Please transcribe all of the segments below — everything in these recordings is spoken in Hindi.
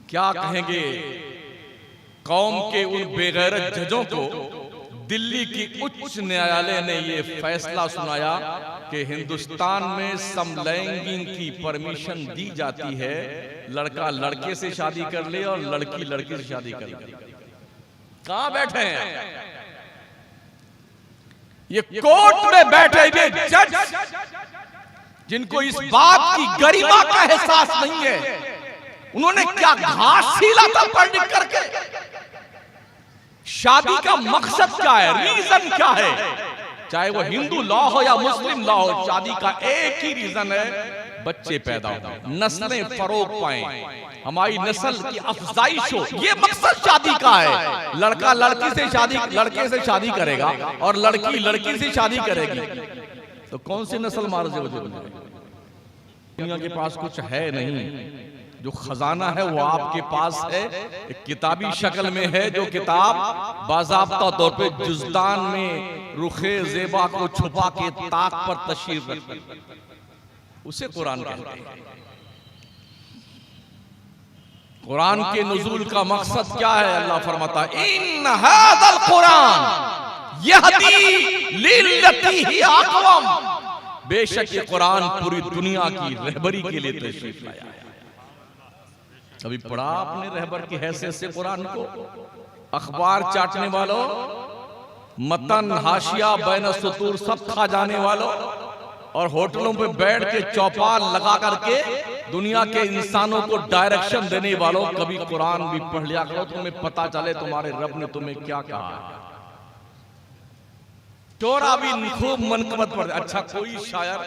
क्या कहेंगे कौम के उन बेगैरत जजों को। दिल्ली की उच्च न्यायालय ने ये फैसला सुनाया कि हिंदुस्तान में समलैंगिक की परमिशन दी जाती है, लड़का लड़के से शादी कर ले और लड़की लड़के से शादी कर ले। कहां बैठे हैं ये कोर्ट में बैठे हुए जज, जिनको इस बात की गरिमा का एहसास नहीं है। उन्होंने क्या घास छीला था पढ़ लिख करके। शादी का मकसद क्या है, रीजन क्या है, चाहे वो हिंदू लॉ हो या मुस्लिम लॉ हो, शादी का एक ही रीजन है, बच्चे पैदा हो, नस्लें फरोग पाएं, हमारी नस्ल की अफजाइश हो। ये मकसद शादी का है। लड़का लड़की से शादी, लड़के से शादी करेगा और लड़की लड़की से शादी करेगी, तो कौन सी नस्ल मार से वजह बनेगी। दुनिया के पास कुछ है नहीं, जो खजाना है वो आपके पास है, एक किताबी शक्ल में है। जो किताब बाज़ाब्ता तौर पे जुज़दान में रुखे ज़ेबा को छुपा के ताक पर तशरीफ रखती, उसे कुरान कहते हैं। कुरान के नुज़ूल का मकसद क्या है? अल्लाह फरमाता है इन हाज़ल कुरान यहदी लिल्लती ही अक़वम। बेशक ये कुरान पूरी दुनिया की रहबरी के लिए तशरीफ लाया है। कभी पढ़ा आपने रहबर की हैसियत से कुरान को? अखबार चाटने वालों, मतन हाशिया बैन सुतूर सब खा जाने वालों, और होटलों पे बैठ के चौपाल लगा करके दुनिया के इंसानों को डायरेक्शन देने वालों, कभी कुरान भी पढ़ लिया करो, तुम्हें पता चले तुम्हारे रब ने तुम्हें क्या कहा है। चोरा भी खूब मनकबत पढ़। अच्छा, कोई शायर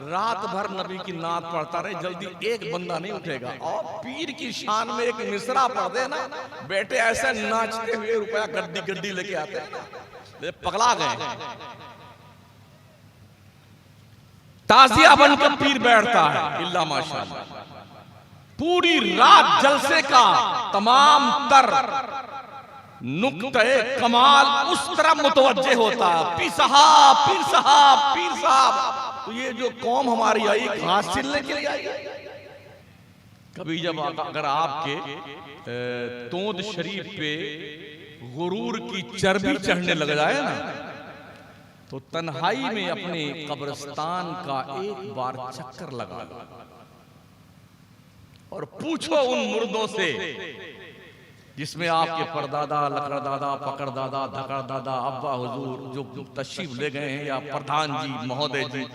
रात भर नबी की नात पढ़ता रहे, जल्दी एक बंदा नहीं उठेगा, और पीर की शान में एक मिसरा पढ़ दे ना, बेटे ऐसे नाचते हुए रुपया गड्डी गड्डी लेके आते हैं, पगला गए। ताजिया बनकर पीर बैठता है, इल्ला माशाअल्लाह, पूरी रात जलसे का तमाम तर नुक्ते कमाल उस तरफ मुतवज्जे होता है, पीर साहब पीर साहब पीर साहब। तो ये जो कौम हमारी आई घास छिलने के लिए आई। कभी जब अगर आपके तोंद शरीफ पे गुरूर की चर्बी चढ़ने लग जाए ना, तो तन्हाई में अपने कब्रिस्तान का एक बार चक्कर लगा लो और पूछो उन मुर्दों से जिसमें आपके परदादा, लकड़दादा, पकड़दादा, धकड़दादा, अब्बा हुजूर जो तशरीफ ले गए हैं, या प्रधान जी, महोदय जी,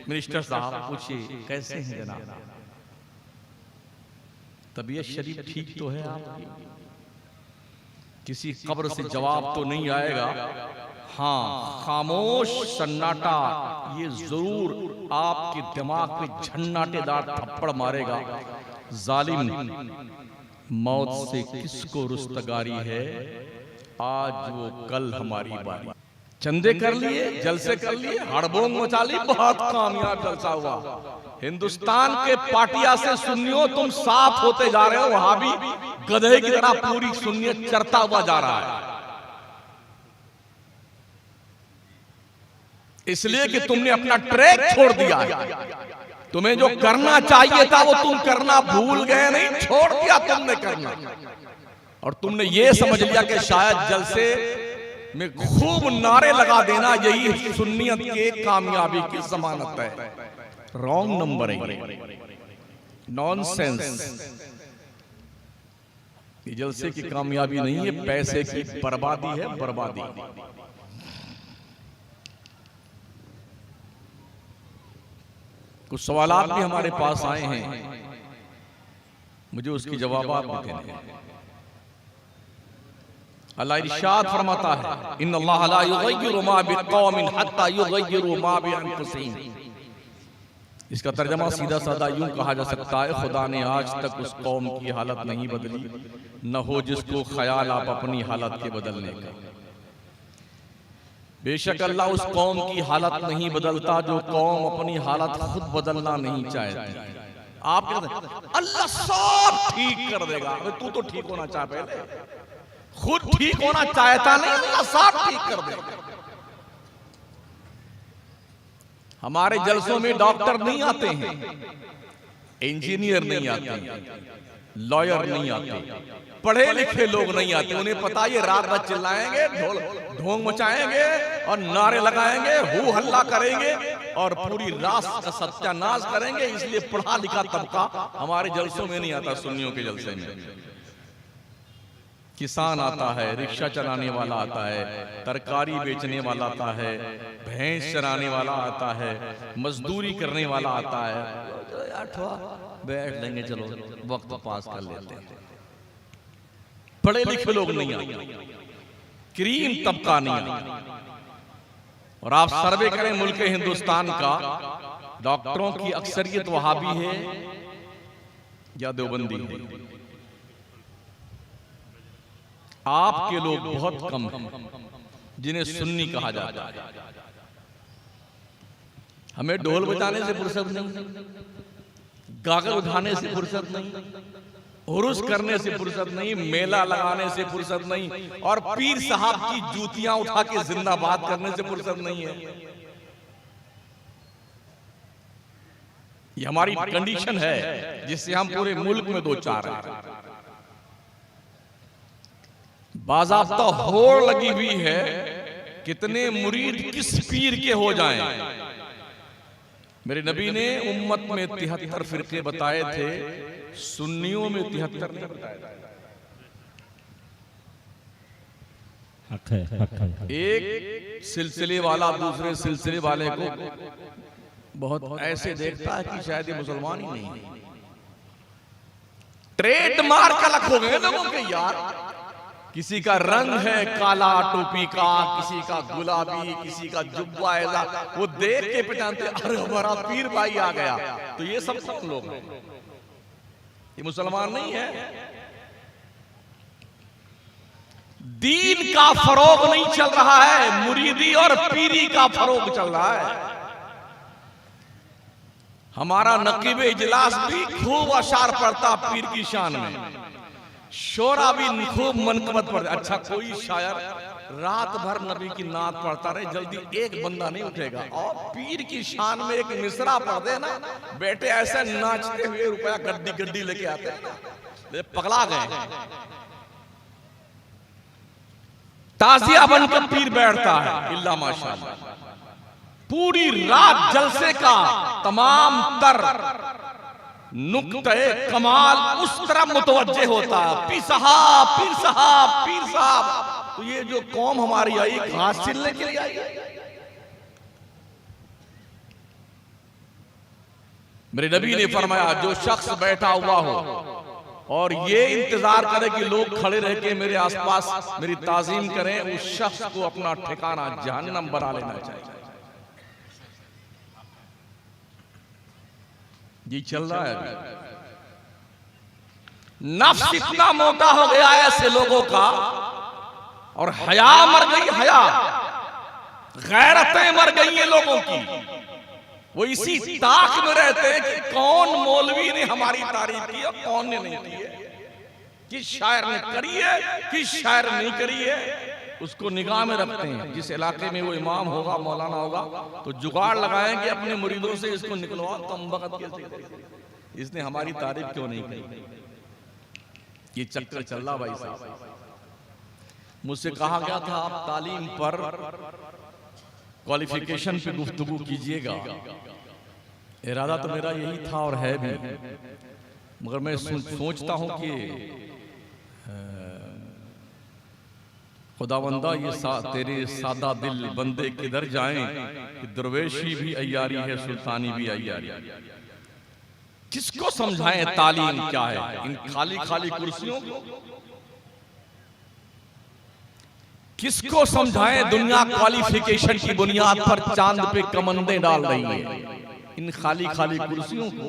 मिनिस्टर साहब, पूछिए कैसे हैं जनाब, तबीयत शरीफ ठीक तो है आपकी? किसी कब्र से जवाब तो नहीं आएगा। हाँ, खामोश सन्नाटा ये जरूर आपके दिमाग पे झन्नाटेदार थप्पड़ मारेगा। जालिम, मौत से किसको रुस्तगारी है, आज वो कल हमारी बारी। चंदे कर लिए, जलसे कर लिए, हड़बोंग मचा ली, बहुत कामयाब जलसा हुआ। हिंदुस्तान के पाटिया से सुन्नियों तुम साफ होते जा रहे हो, वहां भी गधे की तरह पूरी सुन्नियत चरता हुआ जा रहा है, इसलिए कि तुमने अपना ट्रैक छोड़ दिया है। तुम्हें जो करना चाहिए था वो तुम करना भूल गए, नहीं छोड़ दिया तुमने करना, और तुमने ये समझ लिया कि शायद जलसे में खूब नारे लगा देना यही सुन्नियत के कामयाबी की जमानत है। रॉन्ग नंबर है, नॉनसेंस। ये जलसे की कामयाबी नहीं है, पैसे की बर्बादी है, बर्बादी। कुछ सवालात भी हमारे पास आए हैं, मुझे उसकी जवाबात भी देने हैं। अल्लाह इरशाद फरमाता है इन्नल्लाह ला युग़य्यिरु मा बिक़ौमिन हत्ता युग़य्यिरु मा बिअन्फुसिहिम। इसका तर्जमा सीधा साधा यूं कहा जा सकता है, खुदा ने आज तक उस कौम की हालत नहीं बदली, न हो जिसको ख्याल आप अपनी हालत के बदलने का। बेशक अल्लाह उस कौम की हालत नहीं बदलता जो कौम अपनी हालत खुद बदलना नहीं चाहती। आप कहते हैं अल्लाह सब ठीक कर देगा, तू तो ठीक होना चाह, पहले खुद ठीक होना चाहता नहीं, अल्लाह सब ठीक कर देगा। हमारे जलसों में डॉक्टर नहीं आते हैं, इंजीनियर नहीं आते हैं, लॉयर नहीं आते, पढ़े लिखे लोग नहीं आते। उन्हें पता ये रात भर चिल्लाएंगे, ढोंग मचाएंगे और नारे लगाएंगे, हू हल्ला करेंगे और पूरी राष्ट्र का सत्यानाश करेंगे। इसलिए पढ़ा लिखा तबका हमारे जलसों में नहीं आता, सुन्नियों के जलसे में। किसान आता है, रिक्शा चलाने वाला आता है, तरकारी बेचने वाला आता है, भैंस चराने वाला आता है, मजदूरी करने वाला आता है। बैठ लेंगे, चलो वक्त पास कर लेते हैं। पढ़े लिखे लोग नहीं आते, क्रीम तबका नहीं आता। और आप सर्वे करें मुल्क हिंदुस्तान का, डॉक्टरों की अक्सरियत वहाबी है या देवबंदी है। आपके लोग बहुत कम हैं जिन्हें सुन्नी कहा जाता है। हमें ढोल बजाने से फुर्सत नहीं, गागर उठाने से फुर्सत नहीं, उर्स करने से फुर्सत नहीं, मेला लगाने से फुर्सत नहीं, और पीर साहब की जूतियां उठा के जिंदाबाद करने से फुर्सत नहीं है। ये हमारी कंडीशन है जिससे हम पूरे मुल्क में दो चार हैं। बाज़ाब्ता होड़ लगी हुई है, कितने मुरीद किस पीर के हो जाएं। मेरे नबी ने उम्मत में 73 फिरके बताए थे, सुन्नियों में 73 नहीं बताए। एक सिलसिले वाला दूसरे सिलसिले वाले को बहुत ऐसे देखता है कि शायद ये मुसलमान ही नहीं है। ट्रेडमार्क अलग हो गए लोगों के यार। किसी का रंग है काला टोपी का, किसी का गुलाबी, किसी का जुब्बा ऐसा, वो देख के पहचानते, अरे हमारा पीर भाई आ गया। तो ये सब लोग हैं, ये मुसलमान नहीं है। दीन का फरोग नहीं चल रहा है, मुरीदी और पीरी का फरोग चल रहा है। हमारा नकीब इजलास भी खूब अशार पढ़ता पीर की शान में, शोरा भी खूब मनकबत पढ़ता। अच्छा, कोई शायर रात भर नबी की नात पढ़ता रहे, जल्दी एक बंदा नहीं उठेगा। और पीर की शान में एक मिसरा पढ़ दे ना, बेटे ऐसे नाचते हुए रुपया गड्डी गड्डी लेके आते हैं, पगला गए। ताजिया बनकर पीर बैठता है, इल्ला माशाअल्लाह। पूरी रात जलसे का तमाम तर नुक्ते कमाल उस तरफ मुतवज्जे होता है, पीर साहब पीर साहब पीर साहब। तो ये जो कौम हमारी आई घास छिलने के लिए आई है। मेरे नबी ने फरमाया, जो शख्स बैठा हुआ हो और ये इंतजार करे कि लोग खड़े रह के मेरे आसपास मेरी ताजीम करें, उस शख्स को अपना ठिकाना जहन्नम बना लेना चाहिए। ये चल रहा है अभी। नफ्स इतना मोटा हो गया है ऐसे लोगों का, और हया मर गई, हया गैरतें मर गई हैं लोगों की। वो इसी ताक में रहते हैं कि कौन मौलवी ने हमारी तारीफ की और कौन ने नहीं की है, किस शायर ने करी है किस शायर नहीं करी है, उसको निगाह में रखते हैं। जिस इलाके में वो इमाम होगा, मौलाना होगा, तो जुगाड़ लगाएंगे अपने मुरीदों से, इसको निकलवा, कम वक्त कैसे, इसने हमारी तारीफ क्यों नहीं की। ये चक्कर चल रहा भाई साहब। मुझसे कहा गया था आप तालीम पर, क्वालिफिकेशन पे गुफ्तगू कीजिएगा। इरादा तो मेरा यही था और है भी, मगर मैं सोचता हूं कि खुदावंदा ये तेरे सादा दिल बंदे किधर जाएं कि दरवेशी भी अय्यारी है, सुल्तानी भी अय्यारी। किसको समझाएं तालीम क्या है, इन खाली खाली कुर्सियों को? किसको समझाएं दुनिया क्वालिफिकेशन की बुनियाद पर चांद पे कमंदे डाल रही है, इन खाली खाली कुर्सियों को?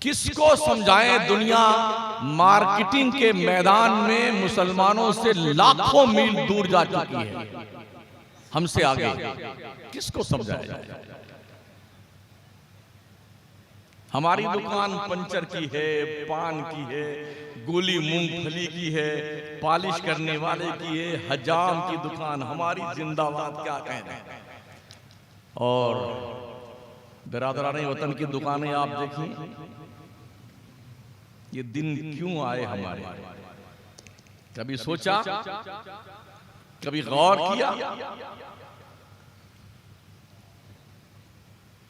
किसको समझाएं दुनिया मार्केटिंग के मैदान में मुसलमानों से लाखों मील दूर जा चुकी है, हमसे आगे? किसको समझाया जाए? हमारी दुकान पंचर की है, पान की है, गोली मूंगफली की है, पॉलिश करने वाले की है, हजाम की दुकान हमारी, जिंदाबाद क्या कहते हैं। और बिरादराने वतन की दुकानें आप देखिए, ये दिन क्यों आए हमारे? कभी सोचा, कभी गौर किया?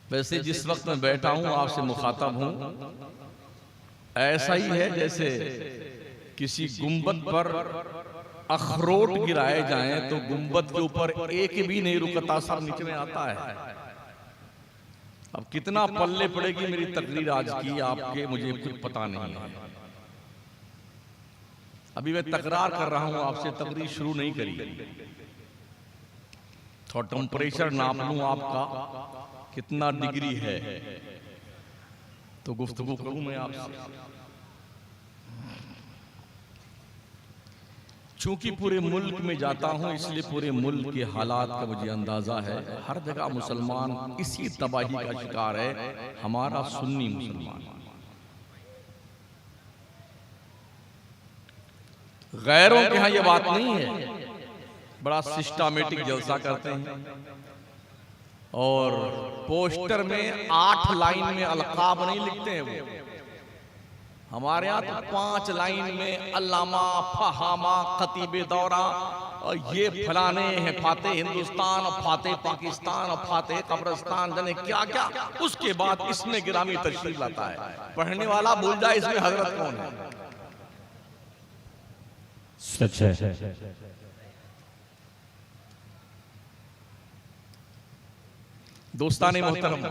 वैसे जिस वक्त मैं बैठा हूं, आपसे मुखातब हूं, ऐसा ही है जैसे किसी गुंबद पर अखरोट गिराए जाएं तो गुंबद के ऊपर एक भी नहीं रुकता, सब नीचे में आता है। अब कितना पल्ले पड़ेगी मेरी तकरीर आज की आपके, मुझे कुछ पता नहीं है। अभी मैं तकरार कर रहा हूं आपसे, तकरीर शुरू नहीं करी। थोड़ा टेम्परेचर नाप लूं आपका कितना डिग्री है तो गुफ्तगू करूं मैं आपसे। चूंकि पूरे मुल्क में जाता हूं इसलिए पूरे मुल्क के हालात का मुझे अंदाजा है। हर जगह मुसलमान इसी तबाही का शिकार है, हमारा सुन्नी मुसलमान। गैरों के यहां यह बात नहीं है, बड़ा सिस्टमेटिक जलसा करते हैं और पोस्टर में 8 लाइन में अलकाब नहीं लिखते हैं वो। हमारे यहाँ तो 5 लाइन में अल्लामा, फहामा, खतीबे दौरा, और ये फलाने हैं, फाते हिंदुस्तान और फाते पाकिस्तान और फाते कब्रिस्तान, जाने क्या क्या। उसके बाद इसमें गिरामी तशरीफ लाता है, पढ़ने वाला भूल जाए इसमें हजरत कौन है। सच है। दोस्ताने मोहतरम,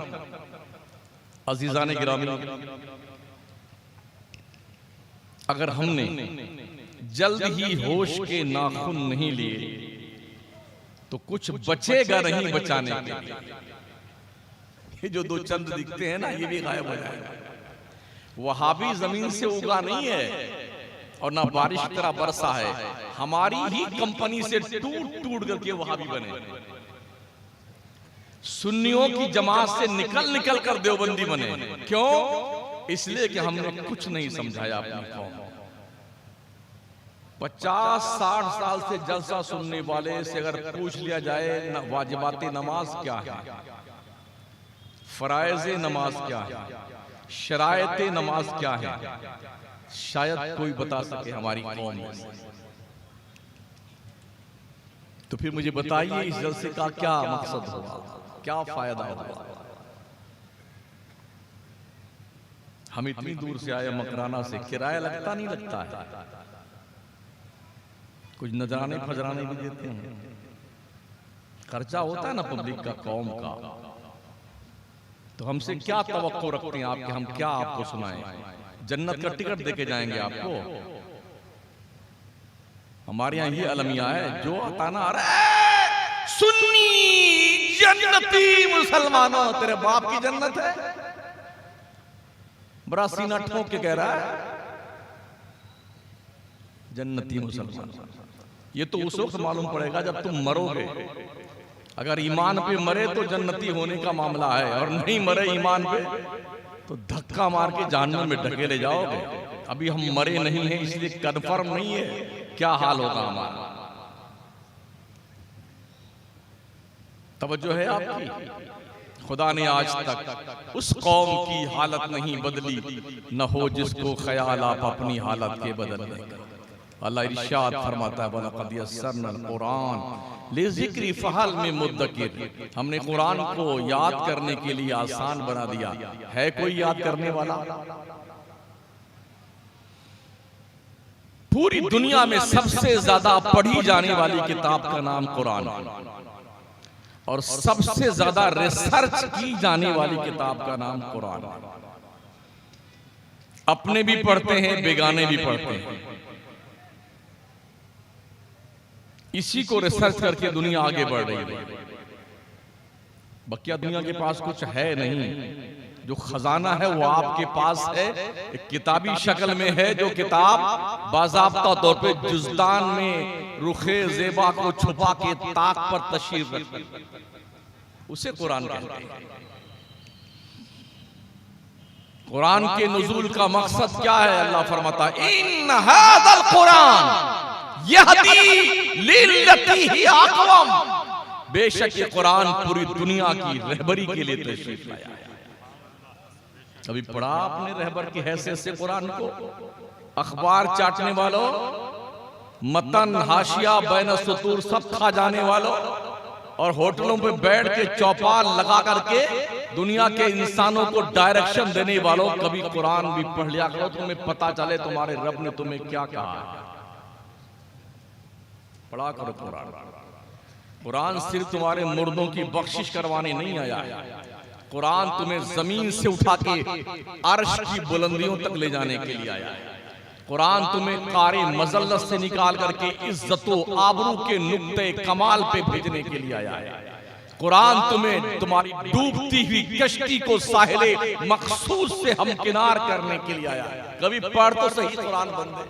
अजीजाने गिरामी, अगर हमने जल्द ही होश के नाखून नहीं लिए तो कुछ बचेगा नहीं बचाने के लिए। ये जो 2 चंद दिखते हैं ना, ये भी गायब हो जाएगा। वहाबी जमीन से उगा नहीं है और ना बारिश की तरह बरसा है, हमारी ही कंपनी से टूट टूट करके वहाबी बने। सुन्नियों की जमात से निकल निकल कर देवबंदी बने। क्यों? इसलिए कि हमने कुछ नहीं समझाया अपनी कौम। 50-60 साल से जलसा सुनने वाले से अगर पूछ लिया जाए वाजिबाते नमाज क्या है, फराइज़े नमाज क्या है, शरायते नमाज क्या है, शायद कोई बता सके हमारी कौम में। तो फिर मुझे बताइए इस जलसे का क्या मकसद होगा, क्या फायदा होगा? हम इतनी दूर से आए मकराना से, किराया लगता नहीं लगता है, कुछ नजराने फजराने भी देते हैं, खर्चा होता है ना पब्लिक का, कौम का। तो हमसे क्या तवक्को रखते हैं आपके, हम क्या आपको सुनाएं? जन्नत का टिकट देके जाएंगे आपको? हमारे यहाँ ये अलमिया है जो अताना आ रहा है, सुन्नी जन्नती मुसलमानों, तेरे बाप की जन्नत है। बड़ा सीना ठोक के कह रहा है जन्नती मुसलमान। ये तो उस वक्त मालूम पड़ेगा जब तुम मरोगे। अगर ईमान पे मरे तो जन्नती होने का मामला है, और नहीं मरे ईमान पे तो धक्का मार के जहन्नम में ढकेले जाओगे। अभी हम मरे नहीं हैं इसलिए कन्फर्म नहीं है क्या हाल होगा हमारा। तवज्जो है आपकी? खुदा ने आज तक उस कौम की हालत नहीं बदली, न हो जिसको ख्याल आप अपनी हालत के बदलने का। अल्लाह इरशाद फरमाता है, वलक़द यस्सरनल कुरान लिज़िक्रि फ़हल मिन मुद्दकिर। हमने कुरान को याद करने के लिए आसान बना दिया। है कोई याद करने वाला? पूरी दुनिया में सबसे ज्यादा पढ़ी जाने वाली किताब का नाम कुरान और सबसे ज्यादा रिसर्च की जाने वाली किताब का नाम कुरान। अपने भी पढ़ते हैं, बेगाने भी पढ़ते हैं। इसी को रिसर्च करके दुनिया आगे बढ़ रही है। बकिया दुनिया के पास कुछ है नहीं, जो खजाना है वो आपके पास है, एक किताबी शक्ल में है, जो किताब बाज़ाब्ता तौर पे जुज़दान में रुखे ज़ेबा को छुपा के ताक पर तशरीफ रखती, उसे कुरान कहते हैं। कुरान के नुज़ूल का मकसद क्या है? अल्लाह फरमाता है, इन हाज़ल कुरान यहदी लिल्लती ही अक़वम। बेशक ये कुरान पूरी दुनिया की रहबरी के लिए तशरीफ लाया है। कभी पढ़ा आपने रहबर की हैसियत से कुरान को? अखबार चाटने वालों, मतन हाशिया बैन सुतूर सब खा जाने वालों, और होटलों पे बैठ के चौपाल लगा करके दुनिया के इंसानों को डायरेक्शन देने वालों, कभी कुरान भी पढ़ लिया करो, तुम्हें पता चले तुम्हारे रब ने तुम्हें क्या कहा है। पढ़ा करो कुरान। कुरान सिर्फ तुम्हारे मुर्दों की बख्शिश करवाने नहीं आया, कुरान तुम्हें जमीन से उठा के अर्श की बुलंदियों तक ले जाने के लिए आया है। कुरान तुम्हें कारे मजल्लत से निकाल करके इज्जतो आबरू के नुक्ते कमाल पे भेजने के लिए आया है। कुरान तुम्हें तुम्हारी डूबती हुई कश्ती को साहिले मखसूस से हमकिनार करने के लिए आया है। कभी पढ़ तो सही कुरान बंदे।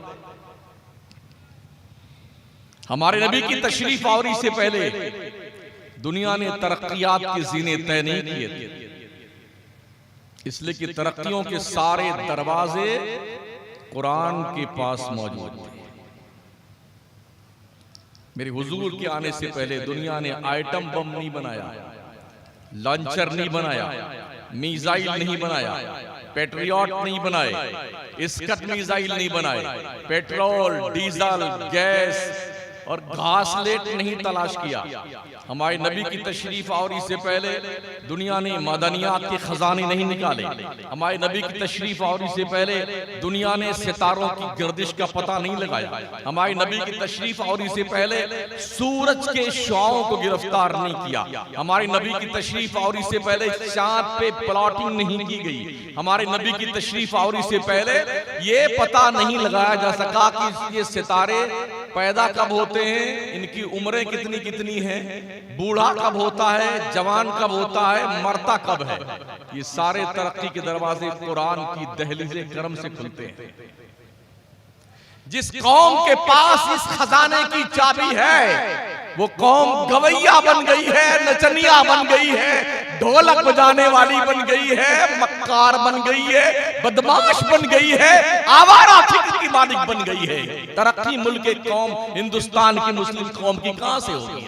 हमारे नबी की तशरीफ आवरी से पहले दुनिया ने तरक्कियात के जीने तय नहीं किए थे, इसलिए कि तरक्कियों के सारे दरवाजे कुरान के पास मौजूद थे। मेरे हुजूर के आने से पहले दुनिया ने आइटम बम नहीं बनाया, लॉन्चर नहीं बनाया, मिसाइल नहीं बनाया, पेट्रियट नहीं बनाए, स्कट मिसाइल नहीं बनाए, पेट्रोल डीजल गैस और घासलेट नहीं तलाश किया। हमारे नबी की तशरीफ आवरी से पहले दुनिया ने मादनियात के खजाने नहीं निकाले। हमारे नबी की तशरीफ आवरी से पहले दुनिया ने सितारों की गर्दिश का पता नहीं लगाया। हमारे नबी की तशरीफ आवरी से पहले सूरज के शुआओं को गिरफ्तार नहीं किया। हमारे नबी की तशरीफ आवरी से पहले चांद पे प्लॉटिंग नहीं की गई। हमारे नबी की तशरीफ आवरी से पहले ये पता नहीं लगाया जा सका कि ये सितारे पैदा कब होते हैं, इनकी उम्रें कितनी कितनी हैं, बूढ़ा कब होता है, जवान कब होता है, मरता कब है। ये सारे तरक्की के दरवाजे कुरान की दहलीज़े करम से खुलते हैं। जिस कौम के पास इस खजाने की चाबी है वो कौम गवैया बन गई है, नचनिया बन गई है, ढोलक बजाने वाली बन गई है, मक्कार बन गई है, बदमाश बन गई है, आवारा फिक्र की मालिक बन गई है। तरक्की मुल्क के कौम हिंदुस्तान की मुस्लिम कौम की कहां से होगी?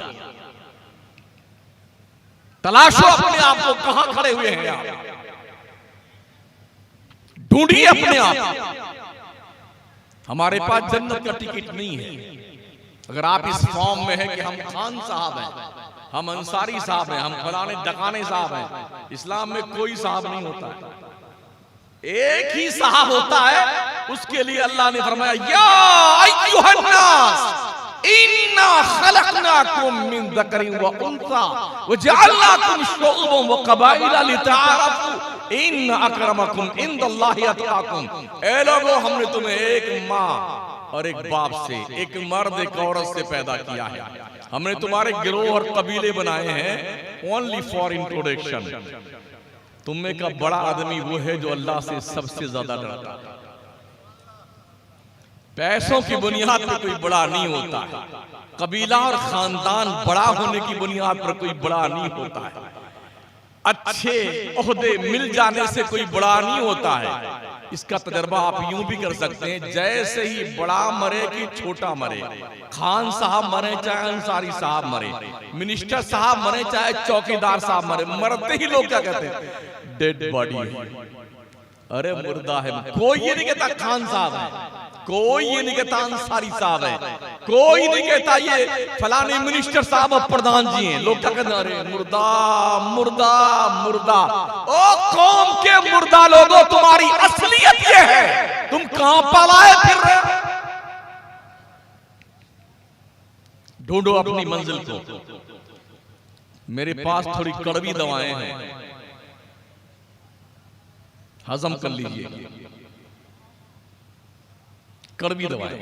तलाशो अपने आप को, कहां खड़े हुए हैं आप, ढूंढिए अपने आप। हमारे पास जन्नत का टिकट नहीं है। अगर आप इस फॉर्म में हैं कि हम खान साहब हैं, हम अंसारी साहब हैं, हम फलाने डकाने साहब हैं, इस्लाम में कोई साहब नहीं होता है, एक ही साहब होता है। उसके लिए अल्लाह ने फरमाया या अय्युहन्नास इन्ना खलकनाकुम मिन ज़करिन व उन्सा व जअलनाकुम शुअबन व क़बाइला लितआरफू इन्न अक्रमकुम इंदल्लाहि अतकाकुम। ए लोगों, हमने तुम्हें एक माँ और एक बाप से, एक मर्द एक औरत से पैदा किया है। हमने तुम्हारे गिरोह और कबीले बनाए हैं ओनली फॉर इंट्रोडक्शन। तुम में का बड़ा आदमी वो है जो अल्लाह से सबसे ज्यादा डरता है। पैसों की बुनियाद पर कोई बड़ा नहीं होता है, कबीला और खानदान बड़ा होने की बुनियाद पर कोई बड़ा नहीं होता है, अच्छे ओहदे मिल जाने से कोई बड़ा नहीं होता है। इसका तजर्बा आप यूं भी कर सकते हैं, जैसे ही बड़ा मरे कि छोटा मरे, खान साहब मरे चाहे अंसारी साहब मरे, मिनिस्टर साहब मरे चाहे चौकीदार साहब मरे, मरते ही लोग क्या कहते हैं? डेड बॉडी है, अरे मुर्दा है। कोई ये नहीं कहता खान साहब है, कोई ये नहीं कहता अंसारी साहब है, कोई नहीं कहता ये फलाने मिनिस्टर साहब और प्रधान जी हैं। लोग क्या कहते हैं? अरे मुर्दा मुर्दा मुर्दा। ओ कौम के मुर्दा लोगों, तुम्हारी असलियत ये है, तुम कहां पलाए फिर रहे हो? ढूंढो अपनी मंजिल को। मेरे पास थोड़ी कड़वी दवाएं हैं, हजम कर लीजिए। कड़वी दवाएं,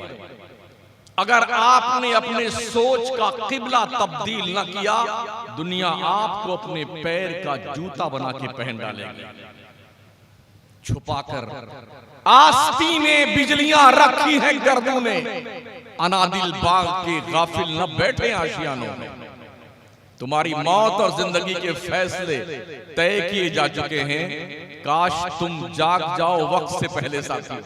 अगर आपने अपने सोच का किबला तब्दील न किया, दुनिया आपको अपने पैर का जूता बना के पहन डालेगी। छुपाकर आस्ती में बिजलियां रखी हैं गर्दों ने, अनादिल बाग के गाफिल न बैठे आशियानों में। तुम्हारी मौत और जिंदगी के फैसले तय किए जा चुके हैं, काश तुम जाग जाओ वक्त से पहले साथी।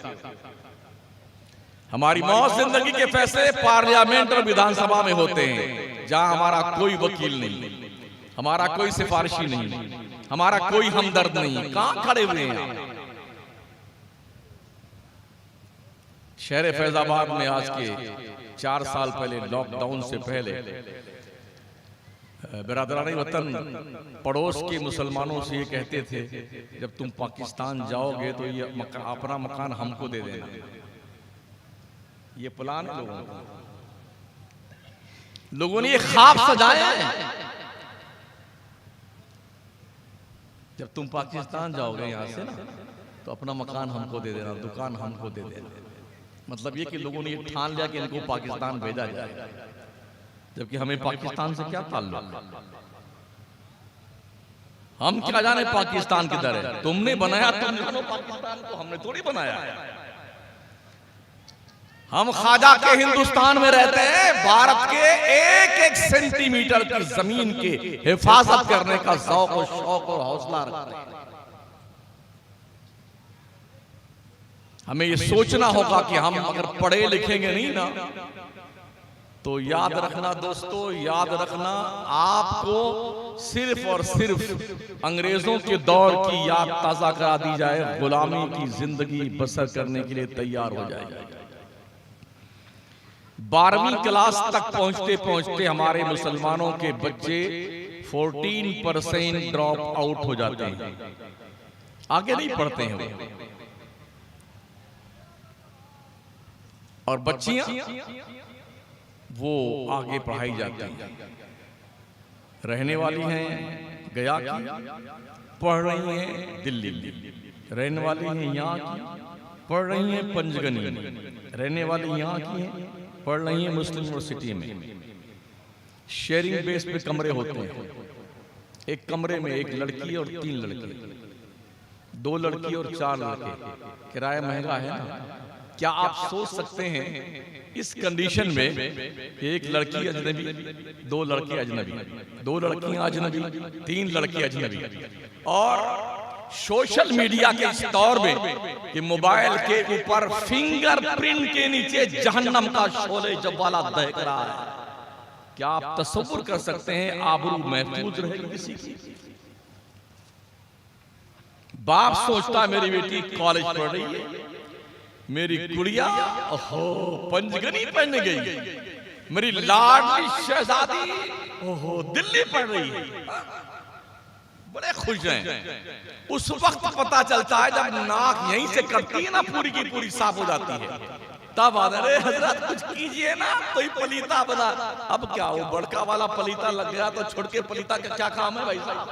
हमारी मौत जिंदगी के फैसले पार्लियामेंट और विधानसभा में होते हैं, जहां हमारा कोई वकील नहीं, हमारा कोई सिफारिशी नहीं, हमारा कोई हमदर्द नहीं। कहां खड़े हुए हैं? शहर फैजाबाद में आज के 4 साल पहले, लॉकडाउन से पहले, बिरादरानी वतन पड़ोस के मुसलमानों से ये कहते थे, जब तुम पाकिस्तान जाओगे तो ये अपना मकान हमको दे देना। ये प्लान लोगों ने ये ख्वाब सजाया है, जब तुम पाकिस्तान जाओगे यहां से ना तो अपना मकान हमको दे देना, दुकान हमको दे देना। मतलब ये कि लोगों ने ये ठान लिया कि इनको पाकिस्तान भेजा जाए, जबकि हमें पाकिस्तान से क्या ताल्लुक। हम क्या जाने पाकिस्तान किधर है। तुमने बनाया, तुम जानो पाकिस्तान को, हमने थोड़ी बनाया। हम ख्वाजा के हिंदुस्तान में रहते हैं, भारत के एक एक सेंटीमीटर की जमीन के हिफाजत करने का शौक और हौसला रखते हैं। हमें ये सोचना होगा कि हम अगर पढ़े लिखेंगे नहीं ना, तो याद रखना दोस्तों, याद रखना, आपको सिर्फ और सिर्फ अंग्रेजों के दौर की याद ताजा करा दी जाए, गुलामी की जिंदगी बसर करने के लिए तैयार हो जाएगा। 12वीं क्लास तक पहुंचते पहुंचते हमारे मुसलमानों के बच्चे 14% ड्रॉप आउट हो जाते हैं, आगे नहीं पढ़ते हैं वो। और बच्चियां वो आगे पढ़ाई जाती हैं, रहने वाली हैं गया की, पढ़ रही हैं दिल्ली में, रहने वाली हैं यहाँ की, पढ़ रही हैं पंचगनी में, रहने वाली यहाँ की हैं, पढ़ रही हैं मुस्लिम यूनिवर्सिटी में। शेयरिंग बेस पे कमरे होते हैं, एक कमरे में एक लड़की और 3 लड़के, 2 लड़की और 4 लड़के, किराया महंगा है ना। क्या आप सोच सकते हैं इस कंडीशन में एक लड़की अजनबी, 2 लड़के अजनबी, 2 लड़कियां अजनबी, 3 लड़के अजनबी, और सोशल मीडिया के इस दौर में कि मोबाइल के ऊपर फिंगरप्रिंट के नीचे जहन्नम का शोले जवाला दहक रहा है। क्या आप तसव्वुर कर सकते हैं आबरू महफूज रहेगी किसी की? बाप सोचता मेरी बेटी कॉलेज पढ़ रही है, मेरी गुड़िया ओहो पंचगनी पढ़ने गई, मेरी लाडली शहजादी ओहो दिल्ली पढ़ रही है, बड़े खुश हैं। उस वक्त पता चलता है जब नाक यहीं से कटती है ना, पूरी की पूरी साफ हो जाती है, तब अरे हजरत कुछ कीजिए ना, कोई पलीता बना। अब क्या हो, बड़का वाला पलीता लग गया तो छोड़ के पलीता का क्या काम है भाई साहब।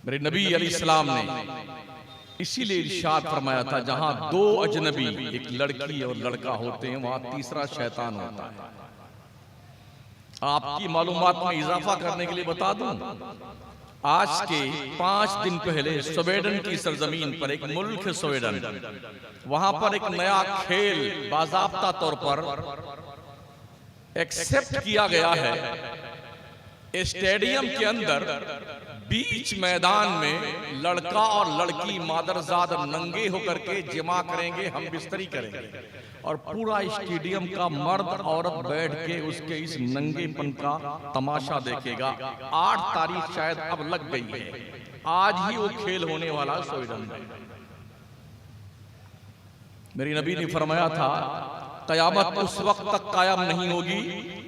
मेरे नबी अलैहिस्सलाम ने इसीलिए इरशाद फरमाया था, जहां 2 अजनबी, एक लड़की और लड़का होते हैं, वहां तीसरा शैतान होता है। आपकी मालूमात में इजाफा करने के लिए बता दूं, आज के 5 दिन पहले स्वीडन की सरजमीन पर, एक मुल्क है स्वीडन, वहां पर एक नया खेल बाज़ाब्ता तौर पर एक्सेप्ट किया गया है। स्टेडियम के अंदर बीच मैदान में लड़का और लड़की मादरजाद नंगे होकर के जिमा करेंगे, हम बिस्तरी करेंगे, और पूरा स्टेडियम का मर्द औरत बैठ के उसके इस नंगेपन का तमाशा देखेगा। 8 तारीख शायद अब लग गई है, आज ही वो खेल होने वाला स्वीडन में। मेरी नबी ने फरमाया था, कयामत उस वक्त तक कायम नहीं होगी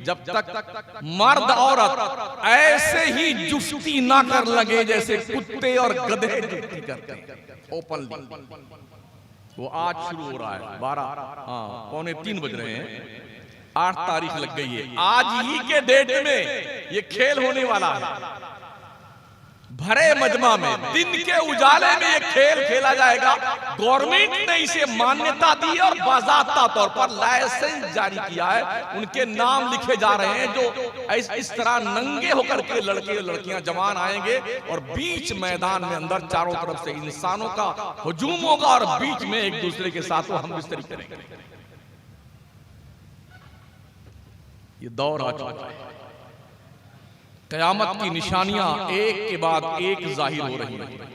जब तक मर्द औरत ऐसे ही जुफ्ती ना कर लगे जैसे कुत्ते और गधे जुफ्ती करते हैं ओपनली। वो आज शुरू हो रहा है, 2:45 बज रहे हैं, 8 तारीख लग गई है, आज ही के डेट में ये खेल होने वाला है। भरे मजमा में दिन के उजाले में ये खेल खेला जाएगा। गवर्नमेंट ने इसे मान्यता दी और बाज़ाब्ता तौर पर लाइसेंस जारी किया है। उनके नाम लिखे जा रहे हैं जो इस तरह नंगे होकर के लड़के लड़कियां जवान आएंगे और बीच मैदान में अंदर चारों तरफ से इंसानों का हुजूम होगा और बीच में एक दूसरे के साथ वो हम बिस्तरी करेंगे। ये दौर आ चुका है। कयामत की निशानियां एक के बाद एक जाहिर हो रही हैं।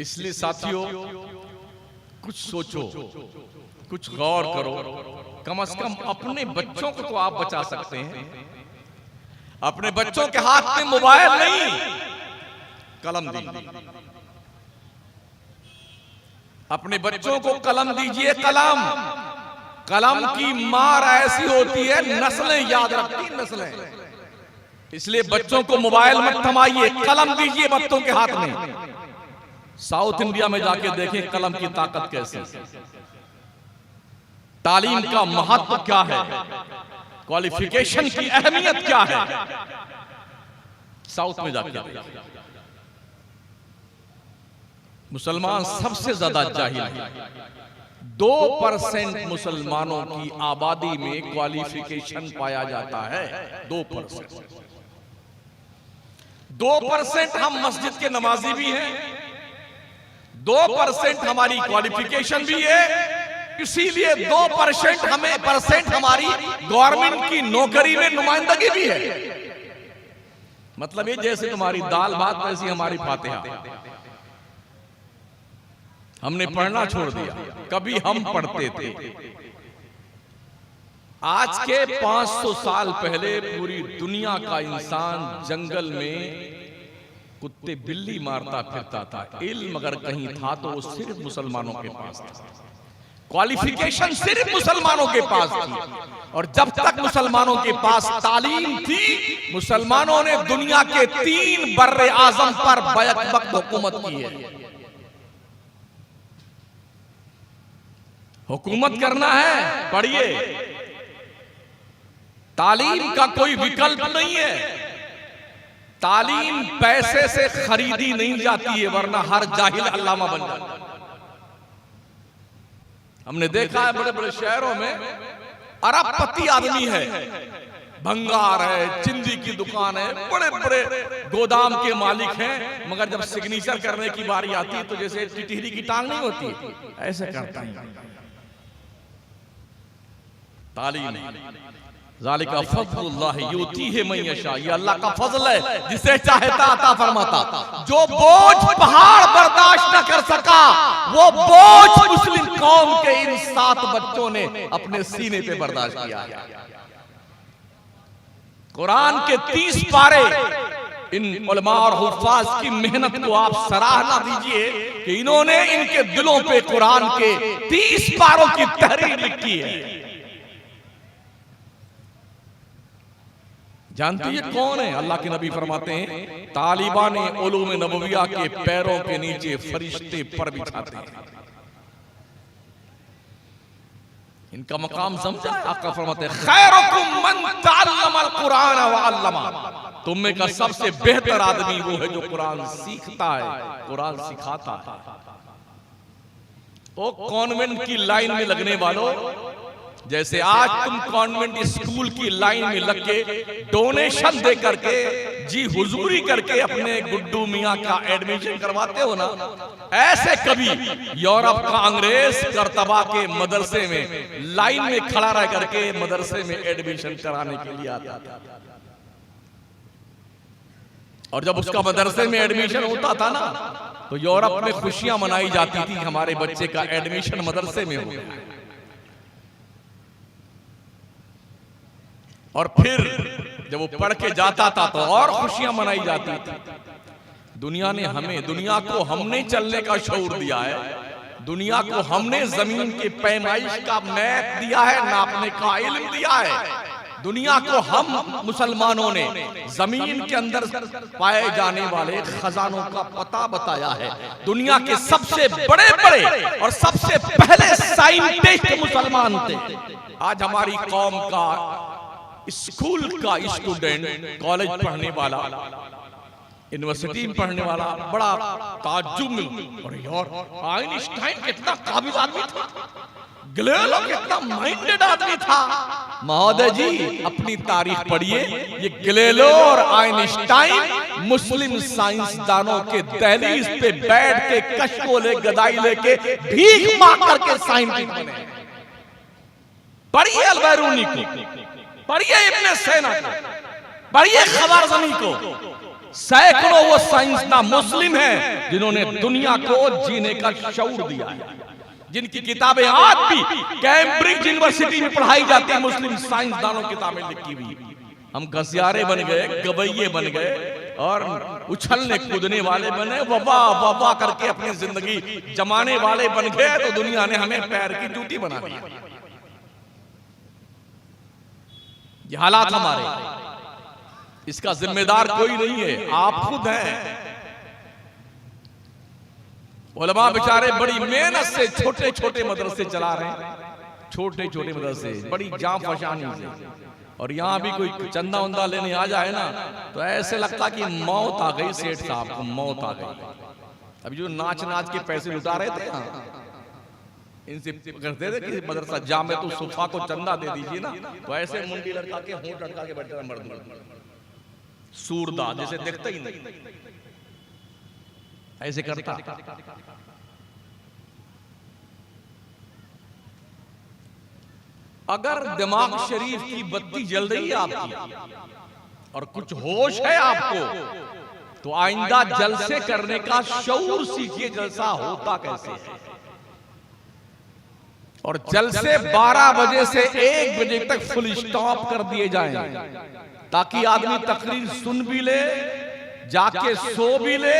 इसलिए साथियों, कुछ सोचो, कुछ गौर करो। कम से कम अपने बच्चों को तो आप बचा सकते हैं। अपने बच्चों के हाथ में मोबाइल नहीं, कलम दी। अपने बच्चों को कलम दीजिए, कलम। कलम की मार ऐसी होती है, नस्लें याद रखती, नस्लें। इसलिए बच्चों को मोबाइल मत थमाइए, कलम दीजिए बच्चों के हाथ में। साउथ इंडिया में जाके देखें कलम की ताकत कैसी। तालीम का महत्व क्या है, क्वालिफिकेशन की अहमियत क्या है, साउथ में जाके देखें। मुसलमान सबसे ज्यादा जाहिल है। 2% मुसलमानों की आबादी में क्वालिफिकेशन पाया जाता है। 2%। 2% हम मस्जिद के नमाजी भी हैं, 2% हमारी क्वालिफिकेशन भी है, इसीलिए 2% हमारी गवर्नमेंट की नौकरी में नुमाइंदगी भी है। मतलब ये जैसे तुम्हारी दाल भात वैसी हमारी फातिहा। हमने पढ़ना छोड़ दिया, कभी हम पढ़ते थे। आज के 500 साल पहले पूरी दुनिया का इंसान जंगल में कुत्ते बिल्ली मारता फिरता था। इल्म अगर कहीं था तो वो सिर्फ मुसलमानों के पास था, क्वालिफिकेशन सिर्फ मुसलमानों के पास थी। और जब तक मुसलमानों के पास तालीम थी, मुसलमानों ने दुनिया के 3 बर्रे आजम पर बैक वक्त हुकूमत की है। हुकूमत करना है, पढ़िए। तालीम का कोई विकल्प नहीं है। तालीम पैसे से खरीदी नहीं जाती है, वरना हर जाहिल अल्लामा बन जाता है। हमने देखा है बड़े बड़े शहरों में अरबपति आदमी है, भंगार है, चिंदी की दुकान है, बड़े बड़े गोदाम के मालिक हैं, मगर जब सिग्नेचर करने की बारी आती है तो जैसे टिटहरी की टांग नहीं होती, ऐसे करता है। तालीम ज़ालिका फ़ज़्लुल्लाह युतीहि मन यशा, ये अल्लाह का फजल है, जिसे चाहता अता फरमाता। जो बोझ पहाड़ बर्दाश्त न कर सका, वो बोझ मुस्लिम कौम के इन 7 बच्चों ने अपने सीने पे बर्दाश्त किया। कुरान के 30 पारे, इन उलमा और हुफ़ाज़ की मेहनत को आप सराहना दीजिए कि इन्होंने इनके दिलों पे कुरान के 30 पारों की तहरीर लिखी है। जानती है कौन है? अल्लाह के नबी फरमाते हैं, तालिबान उलूम नबविया के पैरों के नीचे फरिश्ते पर बिछाते हैं। इनका मकाम समझा? आका फरमाते हैं, खैरुकुम मन तअल्लमल कुरान व अल्लमा, तुम में का सबसे बेहतर आदमी वो है जो कुरान सीखता है, कुरान सिखाता है। ओ कॉन्वेंट की लाइन में लगने वालों, जैसे आज तुम कॉन्वेंट स्कूल की लाइन में लग के डोनेशन दे करके, जी हुजूरी करके अपने गुड्डू मियां का एडमिशन करवाते हो ना, ऐसे कभी यूरोप का अंग्रेज करतबा के मदरसे में लाइन में खड़ा रह करके मदरसे में एडमिशन कराने के लिए आता था। और जब उसका मदरसे में एडमिशन होता था ना, तो यूरोप में खुशियां मनाई जाती थी, हमारे बच्चे का एडमिशन मदरसे में हो गया। और फिर जब वो पढ़ के जाता था तो और खुशियां मनाई जाती थी। दुनिया ने हमें, दुनिया को हमने चलने का शऊर दिया है, दुनिया को हमने जमीन के पैमाइश का मैप दिया है, नापने का इल्म दिया है। दुनिया को हम मुसलमानों ने जमीन के अंदर पाए जाने वाले खजानों का पता बताया है। दुनिया के सबसे बड़े बड़े और सबसे पहले साइंटिस्ट मुसलमान थे। आज हमारी कौम का स्कूल का स्टूडेंट, कॉलेज पढ़ने वाला, यूनिवर्सिटी में पढ़ने वाला बड़ा ताज्जुब में, और यार आइंस्टाइन कितना काबिल आदमी था, गैलीलियो कितना माइंडेड आदमी था। महोदय जी अपनी तारीख पढ़िए, ये गैलीलियो और आइंस्टाइन मुस्लिम साइंसदानों के दहलीज पे बैठ के कशकोले गदाई लेके भीख मांग करके साइंटिस्ट बने। पढ़िए अल-बैरूनी को, पढ़िए इब्न सीना को, पढ़िए खवारज़मी को। सैकड़ों वो साइंसदान मुस्लिम हैं जिन्होंने दुनिया को जीने का शऊर दिया है, जिनकी किताबें आज भी कैम्ब्रिज यूनिवर्सिटी में पढ़ाई जाती है, मुस्लिम साइंसदानों की किताबें लिखी हुई। हम घसियारे बन गए, गवैये बन गए और उछलने कूदने वाले बने, वाह वाह करके अपनी जिंदगी जमाने वाले बन गए, तो दुनिया ने हमें पैर की जूती बना दी। ये हालात हमारे, इसका जिम्मेदार कोई नहीं है, आप खुद हैं। उलमा बेचारे बड़ी मेहनत से छोटे छोटे मदरसे चला रहे हैं, छोटे छोटे मदरसे बड़ी जान फशानी से, और यहाँ भी कोई चंदा उंदा लेने आ जाए ना तो ऐसे लगता कि मौत आ गई सेठ साहब को, मौत आ गई। अभी जो नाच नाच के पैसे लुटा रहे थे ना, इनसे करते थे कि मदरसा जामे तो सुफा को चंदा दे दीजिए ना, तो ऐसे मुंडी लड़का के होंठ लड़का के बैठे मर्द सूरदा जैसे देखता ही नहीं, ऐसे करता। अगर दिमाग शरीफ की बत्ती जल रही है आपकी और कुछ होश है आपको, तो आइंदा जलसे करने का शऊर सीखिए, जलसा होता कैसे है। और जलसे 12 बजे से 1 बजे तक फुल स्टॉप कर दिए जाएं, ताकि आदमी तकरीर सुन भी ले, जाके सो भी ले,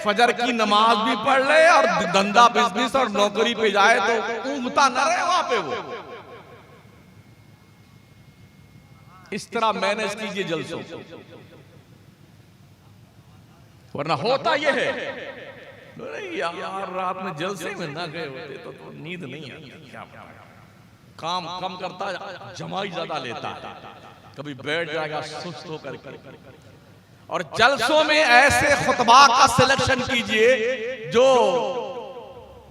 फजर की नमाज भी पढ़ ले, और धंधा बिजनेस और नौकरी पे जाए तो ऊँगता न रहे वहां पे वो। इस तरह मैनेज कीजिए जलसों, वरना होता यह है यार रात में जलसे में ना गए होते तो नींद नहीं आती, क्या काम कम करता, जमाई ज्यादा लेता है, कभी बैठ जाएगा सुस्त होकर के। और जलसों में ऐसे खुतबा का सिलेक्शन कीजिए जो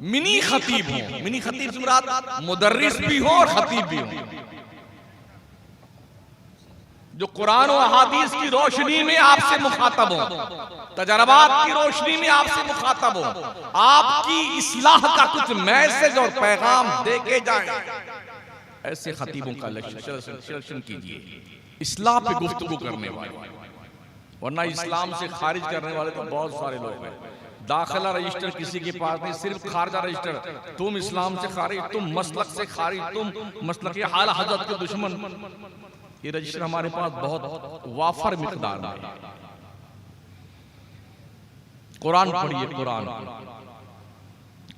मिनी खतीब हो, मिनी खतीब से मुराद मुदर्रिस भी हो और खतीब भी हो, जो कुरान और अहादीस की रोशनी में आपसे मुखातब हो, तजर्बात की रोशनी में आपसे मुखातब हो, आपकी इस्लाह का कुछ मैसेज और पैगाम दे के जाए, ऐसे खतीबों का सिलेक्शन कीजिए, इस्लाम पे गुफ्तगू करने वाले। वरना इस्लाम से खारिज करने वाले तो बहुत सारे लोग हैं। दाखिला रजिस्टर किसी के पास नहीं, सिर्फ खारजा रजिस्टर, तुम इस्लाम से खारिज, तुम मसलक से खारिज, तुम मसलक आला हज़रत के दुश्मन। ये रजिस्टर हमारे पास बहुत वाफर मिकदार में है। कुरान पढ़िए, कुरान,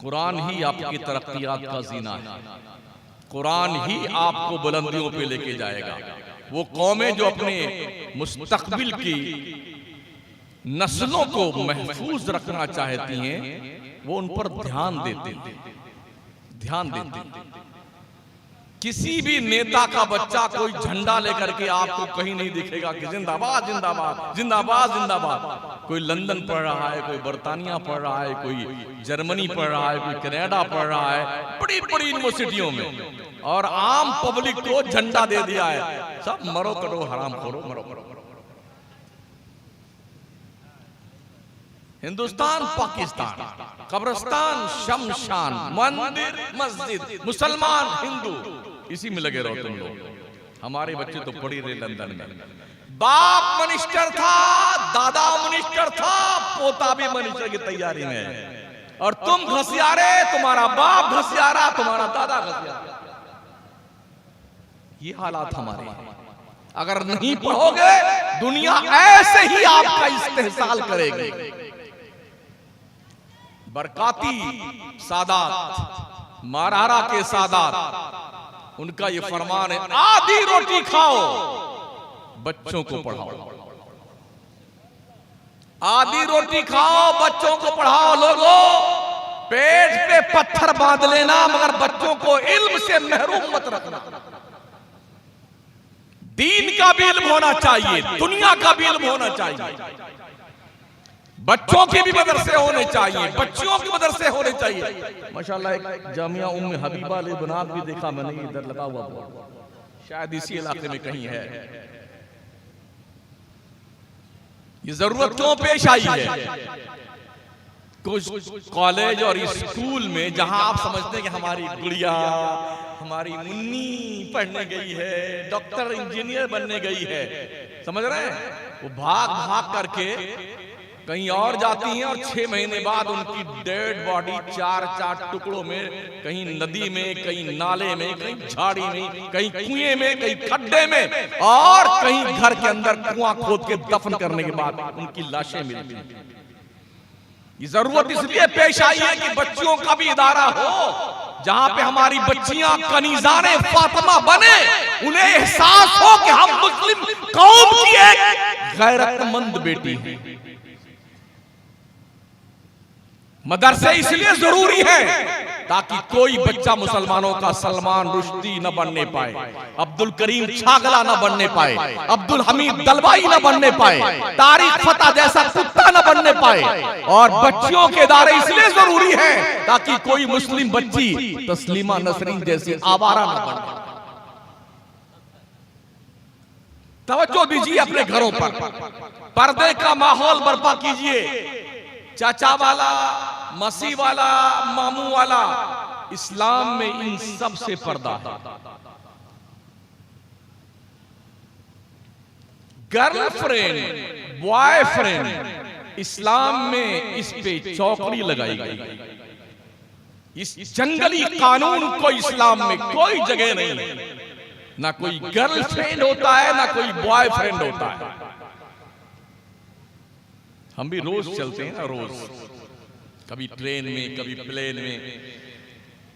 कुरान ही आपकी तरक्कियात का जीना है, कुरान ही आपको बुलंदियों पे लेके जाएगा। वो कौमें जो अपने मुस्तकबिल की नस्लों को महफूज रखना चाहती हैं, वो उन पर ध्यान देते हैं, ध्यान देते हैं। किसी भी नेता का बच्चा कोई झंडा लेकर के आपको कहीं नहीं दिखेगा कि जिंदाबाद जिंदाबाद जिंदाबाद जिंदाबाद। कोई लंदन पढ़ रहा है, कोई बर्तानिया पढ़ रहा है, कोई जर्मनी पढ़ रहा है, कोई कनाडा पढ़ रहा है, बड़ी बड़ी यूनिवर्सिटियों में, और आम पब्लिक को झंडा दे दिया है, सब मरो करो हराम करो, मरो करो। हिंदुस्तान पाकिस्तान, कब्रिस्तान शमशान, मंदिर मस्जिद, मुसलमान हिंदू, इसी में लगे रहो तुम लोग। हमारे बच्चे तो पढ़ी रहे लंदन में, बाप मिनिस्टर था, दादा मिनिस्टर था, पोता भी मिनिस्टर की तैयारी में है, और तुम घसियारे, तुम्हारा बाप घसियारा, तुम्हारा दादा घसियारा। ये हालात हमारे हैं। अगर नहीं पढ़ोगे दुनिया ऐसे ही आपका इस्तेहसाल करेगी। बरकाती सादात, मारारा के सादात, उनका ये फरमान है, आधी रोटी खाओ, बच्चों को पढ़ाओ। आधी रोटी खाओ, बच्चों को पढ़ाओ। लोगों, पेट पे पत्थर बांध लेना, मगर बच्चों को इल्म से महरूम मत रखना। दीन का भी इल्म होना चाहिए, दुनिया का भी इल्म होना चाहिए, बच्चों के भी मदरसे होने चाहिए, बच्चियों के मदरसे होने चाहिए। माशाल्लाह एक जामिया उम्मे हबीबा लेबनान भी देखा मैंने, इधर लगा हुआ, शायद इसी इलाके में कहीं है। ये जरूरत क्यों पेश आई है? कुछ कॉलेज और स्कूल में जहां आप समझते हैं कि हमारी गुड़िया, हमारी मुन्नी पढ़ने गई है, डॉक्टर इंजीनियर बनने गई है, समझ रहे हैं, वो भाग भाग करके कहीं और जाती हैं और 6 महीने बाद उनकी डेड बॉडी 4-4 टुकड़ों में, कहीं नदी में, कहीं नाले में, कहीं झाड़ी में, कहीं कुएं में, कहीं खड्डे में, और कहीं घर के अंदर कुआं खोद के दफन करने के बाद उनकी लाशें मिलती हैं। ये जरूरत इसलिए पेश आई है कि बच्चियों का भी इदारा हो जहां पे हमारी बच्चियां कनीजाने फातिमा बने, उन्हें एहसास हो कि हम मुस्लिम कौम की एक गैरतमंद बेटी हैं। मदरसे इसलिए जरूरी है ताकि कोई बच्चा मुसलमानों का सलमान रुश्दी न बनने पाए, अब्दुल करीम छागला न बनने पाए, अब्दुल हमीद दलवाई न बनने पाए, तारिक फतेह जैसा कुत्ता न बनने पाए। और बच्चियों के इदारे इसलिए जरूरी है ताकि कोई मुस्लिम बच्ची तस्लीमा नसरीन जैसी आवारा न बने। तवज्जो दीजिए अपने घरों पर, पर्दे का माहौल बर्पा कीजिए। चाचा वाला, मसी वाला, मामू वाला, इस्लाम में इन सब से पर्दा है। गर्लफ्रेंड, बॉयफ्रेंड, इस्लाम में इस पे चौकड़ी लगाई गई। इस जंगली कानून को इस्लाम में कोई जगह नहीं है। ना कोई गर्लफ्रेंड होता है, ना कोई बॉयफ्रेंड होता है। हम भी रोज चलते हैं ना, रोज कभी ट्रेन में, कभी प्लेन में,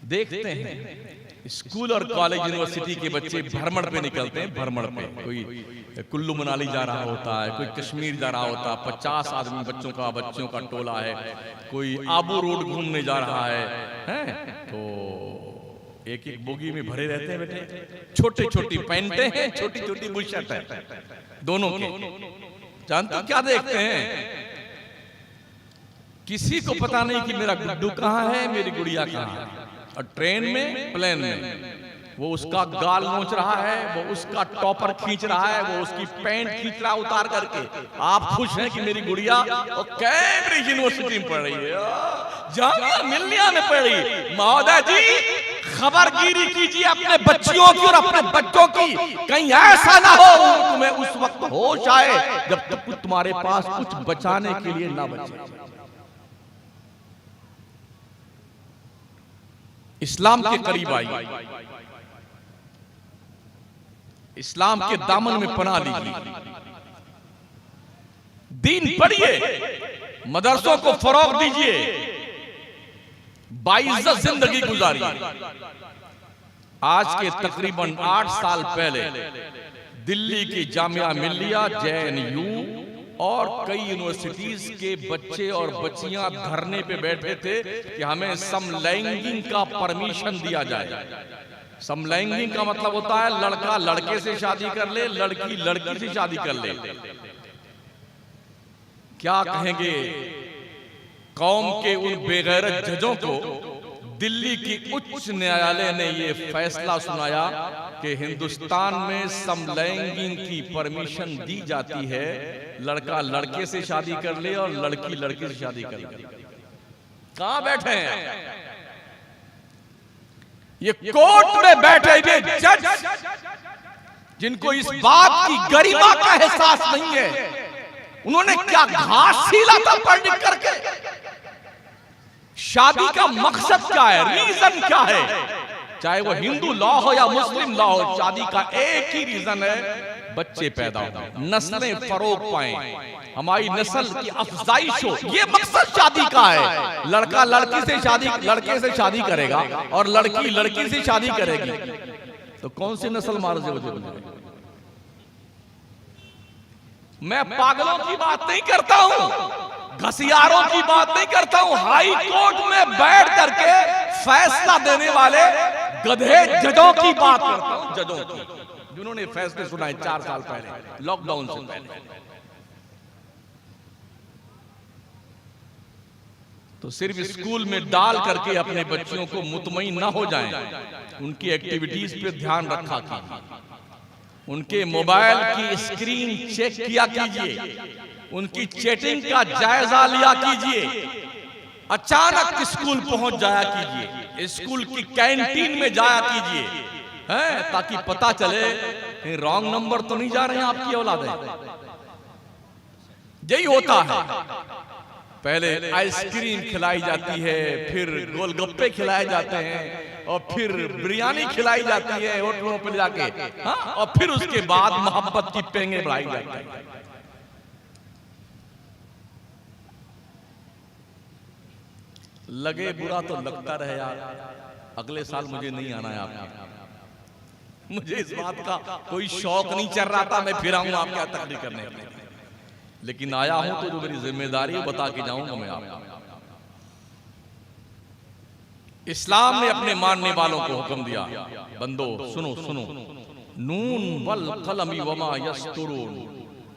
देखते हैं स्कूल और कॉलेज यूनिवर्सिटी के बच्चे भ्रमण पे निकलते हैं। भ्रमण पे कोई कुल्लू मनाली जा रहा होता है, कोई कश्मीर जा रहा होता है, 50 आदमी बच्चों का टोला है, कोई आबू रोड घूमने जा रहा है? तो एक एक बोगी में भरे रहते हैं बेटे, छोटी छोटी पैंटे हैं, छोटी छोटी बुशर्ट है दोनों के। जानते हो क्या देखते हैं? किसी को पता नहीं कि मेरा गुड्डू कहाँ है, मेरी गुड़िया कहाँ है। और ट्रेन में, प्लेन में वो उसका गाल नोच रहा है, वो उसका टॉपर खींच रहा है, वो उसकी पैंट खींच रहा उतार करके। आप खुश हैं कि मेरी गुड़िया कैम्ब्रिज यूनिवर्सिटी में पढ़ रही है, जामिया मिल्लिया में पढ़ रही है। महोदय जी, खबरगिरी कीजिए अपने बच्चियों की और अपने बच्चों की, कहीं ऐसा ना हो तुम्हें उस वक्त होश आए जब तक तुम्हारे पास कुछ बचाने के लिए ना बचे। इस्लाम के करीब आई, इस्लाम के दामन में पनाह लीजिए, दीन पढ़िए, मदरसों को फरोग दीजिए, बाइज्जत जिंदगी गुजारिए। आज के तकरीबन 8 साल पहले दिल्ली की जामिया मिल्लिया, JNU और कई यूनिवर्सिटीज के बच्चे और बच्चियां धरने पे बैठे थे कि हमें समलैंगिक का परमिशन दिया जाए। समलैंगिक का मतलब होता है लड़का लड़के से शादी कर ले, लड़की लड़की से शादी कर ले। क्या कहेंगे कौम के उन बेगैरत जजों को? दिल्ली की उच्च न्यायालय ने यह फैसला सुनाया कि हिंदुस्तान में समलैंगिक की परमिशन दी जाती है, लड़का लड़के से शादी कर ले और लड़की लड़के से शादी कर ले। कहां बैठे हैं ये कोर्ट में बैठे हुए जज, जिनको इस बात की गरिमा का एहसास नहीं है? उन्होंने क्या घास छीला था पढ़ लिख करके? शादी का मकसद क्या है, रीजन क्या है? चाहे वो हिंदू लॉ हो या मुस्लिम लॉ हो, शादी का एक ही रीजन है, बच्चे पैदा हो, नस्लें फरोग पाएं, हमारी नस्ल की अफजाइश हो। ये मकसद शादी का है। लड़का लड़की से शादी, लड़के से शादी करेगा और लड़की लड़की से शादी करेगी, तो कौन सी नस्ल मार्जे हो जाएगी? मैं पागलों की बात नहीं करता हूं, घसियारों की बात नहीं करता हूं, हाई कोर्ट में बैठ करके फैसला देने वाले गधे जजों की बात करता हूं, जजों की, जिन्होंने फैसले सुनाए 4 साल पहले, लॉकडाउन से पहले। तो सिर्फ स्कूल में डाल करके अपने बच्चों को मुतमईन ना हो जाएं, उनकी एक्टिविटीज पे ध्यान रखा कीजिए, उनके मोबाइल की स्क्रीन चेक किया कीजिए, उनकी चैटिंग का जायजा लिया कीजिए। अचानक स्कूल पहुंच जाया कीजिए, स्कूल की कैंटीन में जाया कीजिए, हैं, ताकि पता चले रॉन्ग नंबर तो नहीं जा रहे हैं आपकी औलादें। यही होता है। पहले आइसक्रीम खिलाई जाती है, फिर गोलगप्पे खिलाए जाते हैं, और फिर बिरयानी खिलाई जाती है होटलों पर जाके, हाँ, और फिर उसके बाद मोहब्बत की पेंगे बढ़ाई जाती है। लगे बुरा तो लगता रहे यार, अगले साल मुझे नहीं आना है आपके। मुझे इस बात का कोई शौक नहीं चल रहा था, मैं फिर आऊंगा आपके यहाँ तकरीर करने के लिए, लेकिन आया हूं तो जो मेरी जिम्मेदारी है बता के जाऊंगा मैं आपको। इस्लाम ने अपने मानने वालों को हुक्म दिया, बंदो सुनो सुनो, नून वल कलमी वमा यस्तुरून,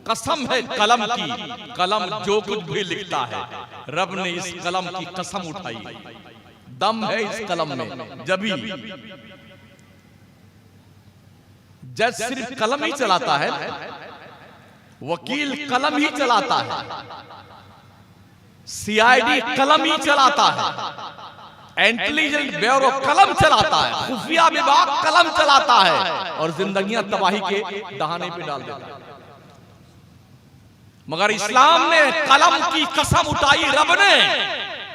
कसम है कलम की, कलम जो कुछ भी लिखता है, रब ने इस कलम की कसम उठाई, दम है इस कलम में। जब जज सिर्फ कलम ही चलाता है, वकील कलम ही चलाता है, सीआईडी कलम ही चलाता है, इंटेलिजेंस ब्यूरो कलम चलाता है, खुफिया विभाग कलम चलाता है, और जिंदगियां तबाही के दहाने पे डाल देता है। मगर इस्लाम ने कलम की कसम उठाई रब ने,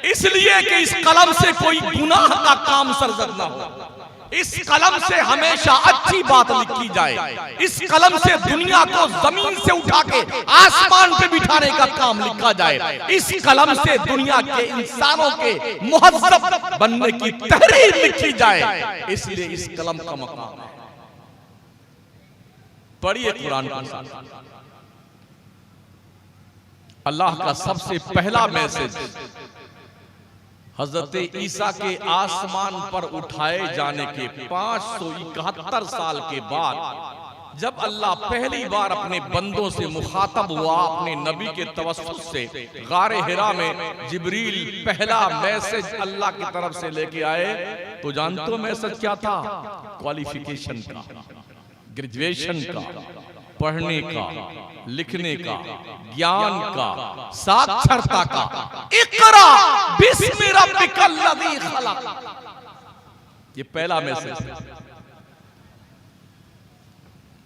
इसलिए कि इस कलम से कोई गुनाह का काम सरजद ना हो, इस कलम से हमेशा अच्छी बात लिखी जाए, इस कलम से दुनिया को जमीन से उठा के आसमान पे बिठाने का काम लिखा जाए, इस कलम से दुनिया के इंसानों के मुहज्जब बनने की तहरीर लिखी जाए, इसलिए इस कलम का मकाम है। पढ़िए कुरान के साथ, अल्लाह का सबसे पहला मैसेज हजरत ईसा के आसमान पर उठाए जाने के 571 साल के बाद, जब अल्लाह पहली बार अपने बंदों से मुखातब हुआ, अपने नबी के तवस्सुत से गारे हिरा में जिब्रील पहला मैसेज अल्लाह की तरफ से लेके आए, तो जानते हो मैसेज क्या था? क्वालिफिकेशन का, ग्रेजुएशन का, पढ़ने का, लिखने का, ज्ञान का, साक्षरता का। इकरा बिस्मि रब्बिकल लज़ी खलक, ये पहला मैसेज है,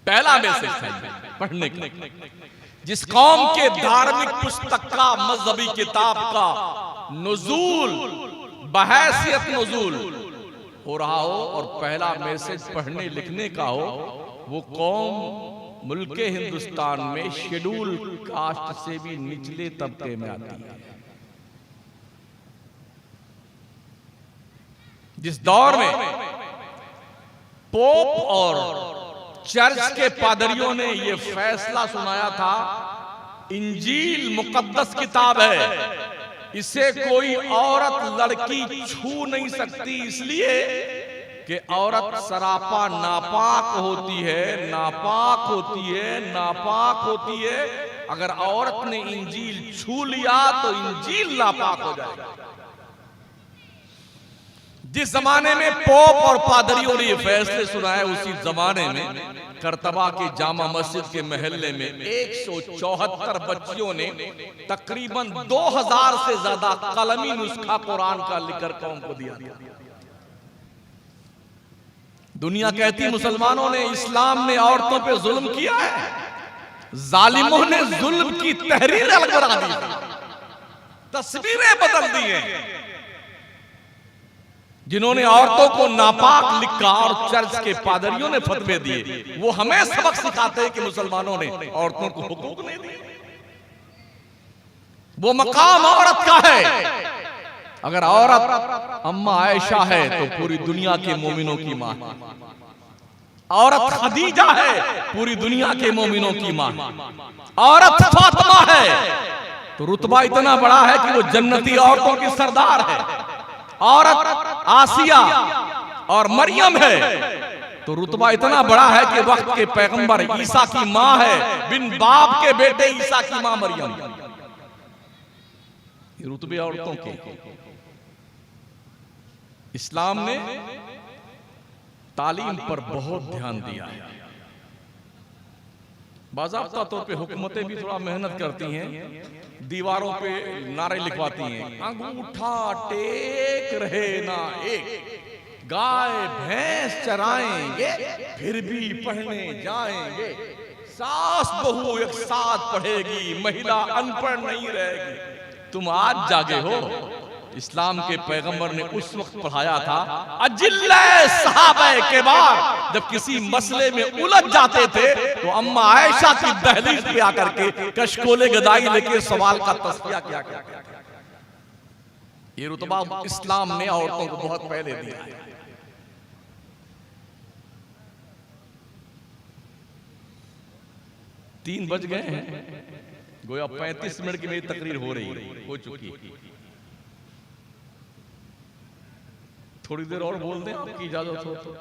पहला मैसेज है पढ़ने का। जिस कौम के धार्मिक पुस्तक का, मजहबी किताब का नुज़ूल बहैसियत नुज़ूल हो रहा हो और पहला मैसेज पढ़ने लिखने का हो, वो कौम मुल्के हिंदुस्तान में शेड्यूल कास्ट से भी निचले तबके में आती है। जिस दौर में पोप और चर्च के पादरियों ने यह फैसला सुनाया था, इंजील मुकद्दस किताब है, इसे कोई औरत लड़की छू नहीं सकती, इसलिए कि औरत सरापा नापाक होती है, नापाक होती है, नापाक होती है। अगर औरत ने इंजील छू लिया तो इंजील नापाक हो जाएगा। जिस जमाने में पोप और पादरियों ने ये फैसले सुनाए, उसी जमाने में करतबा के जामा मस्जिद के महल्ले में 174 बच्चियों ने तकरीबन 2000 से ज्यादा कलमी नुस्खा कुरान का लिखकर कौम को दिया। दुनिया कहती मुसलमानों ने, इस्लाम ने औरतों पे जुल्म किया है, जालिमों ने जुल्म की तहरीर अलग बना दी, तस्वीरें बदल दी हैं। जिन्होंने औरतों को नापाक लिखा और चर्च के पादरियों ने फतवे दिए, वो हमें सबक सिखाते हैं कि मुसलमानों ने औरतों को हुकूक नहीं दिए। वो मकाम औरत का है। अगर औरत अम्मा आयशा है तो पूरी दुनिया के मोमिनों की मां, औरत खदीजा है पूरी दुनिया के मोमिनों की मां, औरत फातिमा है तो रुतबा इतना बड़ा है कि वो जन्नती औरतों की सरदार है। औरत आसिया और मरियम है तो रुतबा इतना बड़ा है कि वक्त के पैगंबर ईसा की मां है, बिन बाप के बेटे ईसा की मां मरियम। ये रुतबे औरतों के। इस्लाम ने तालीम पर बहुत ध्यान दिया है। बाज़ाब्ता तौर पे हुकूमतें भी थोड़ा मेहनत करती हैं, दीवारों पे नारे लिखवाती हैं, अंगूठा टेक रहे ना एक, गाय भैंस चराएंगे फिर भी पढ़ने जाएंगे, सास बहू एक साथ पढ़ेगी, महिला अनपढ़ नहीं रहेगी। तुम आज जागे हो, इस्लाम के पैगंबर ने उस वक्त पढ़ाया था। अजिल्ले सहाबे के बाद जब किसी मसले में उलझ जाते थे तो अम्मा आयशा की दहलीज पे आकर के कशकोले गदाई लेके सवाल का तस्फिया किया करते थे। ये रुतबा इस्लाम ने औरतों को बहुत पहले दिया है। तीन बज गए हैं, गोया 35 मिनट की मेरी तकरीर हो चुकी। थोड़ी देर और बोल दें, आपकी इजाजत हो तो।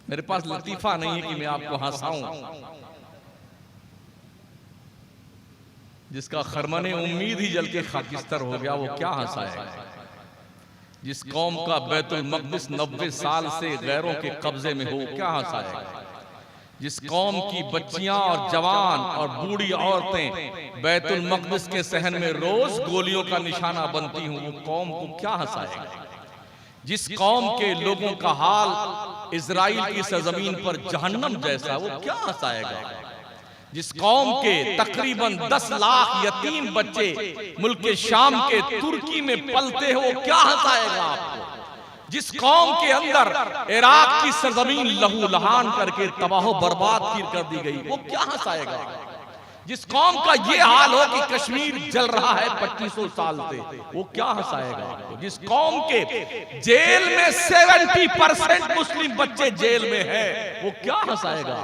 मेरे पास लतीफा नहीं है कि मैं आपको हंसाऊं। जिसका खरमने उम्मीद ही जल के खाकिस्तर हो गया, वो क्या हंसाएगा। जिस कौम का बैतुल मक़दिस 90 साल से गैरों के कब्जे में हो, क्या हंसाएगा। जिस कौम की बच्चियां और जवान और बूढ़ी औरतें बैतुल मक़दिस के सहन में रोज गोलियों का निशाना बनती हूं, वो कौम को क्या हंसाएगा। जिस कौम के लोगों का हाल इजराइल की सरजमीन पर जहन्नम जैसा, वो क्या हंसाएगा। जिस कौम के तकरीबन 10 लाख यतीम बच्चे मुल्क शाम के तुर्की में पलते हो, क्या हंसाएगा आपको। जिस कौम के अंदर इराक की सरजमीन लहू लहान करके तबाह बर्बाद कर दी गई, वो क्या हंसाएगा। जिस कौम का ये हाल हो कि कश्मीर जल रहा है 2500 साल से, वो क्या हंसाएगा। जिस कौम के जेल में 70% मुस्लिम बच्चे जेल में है, वो क्या हंसाएगा।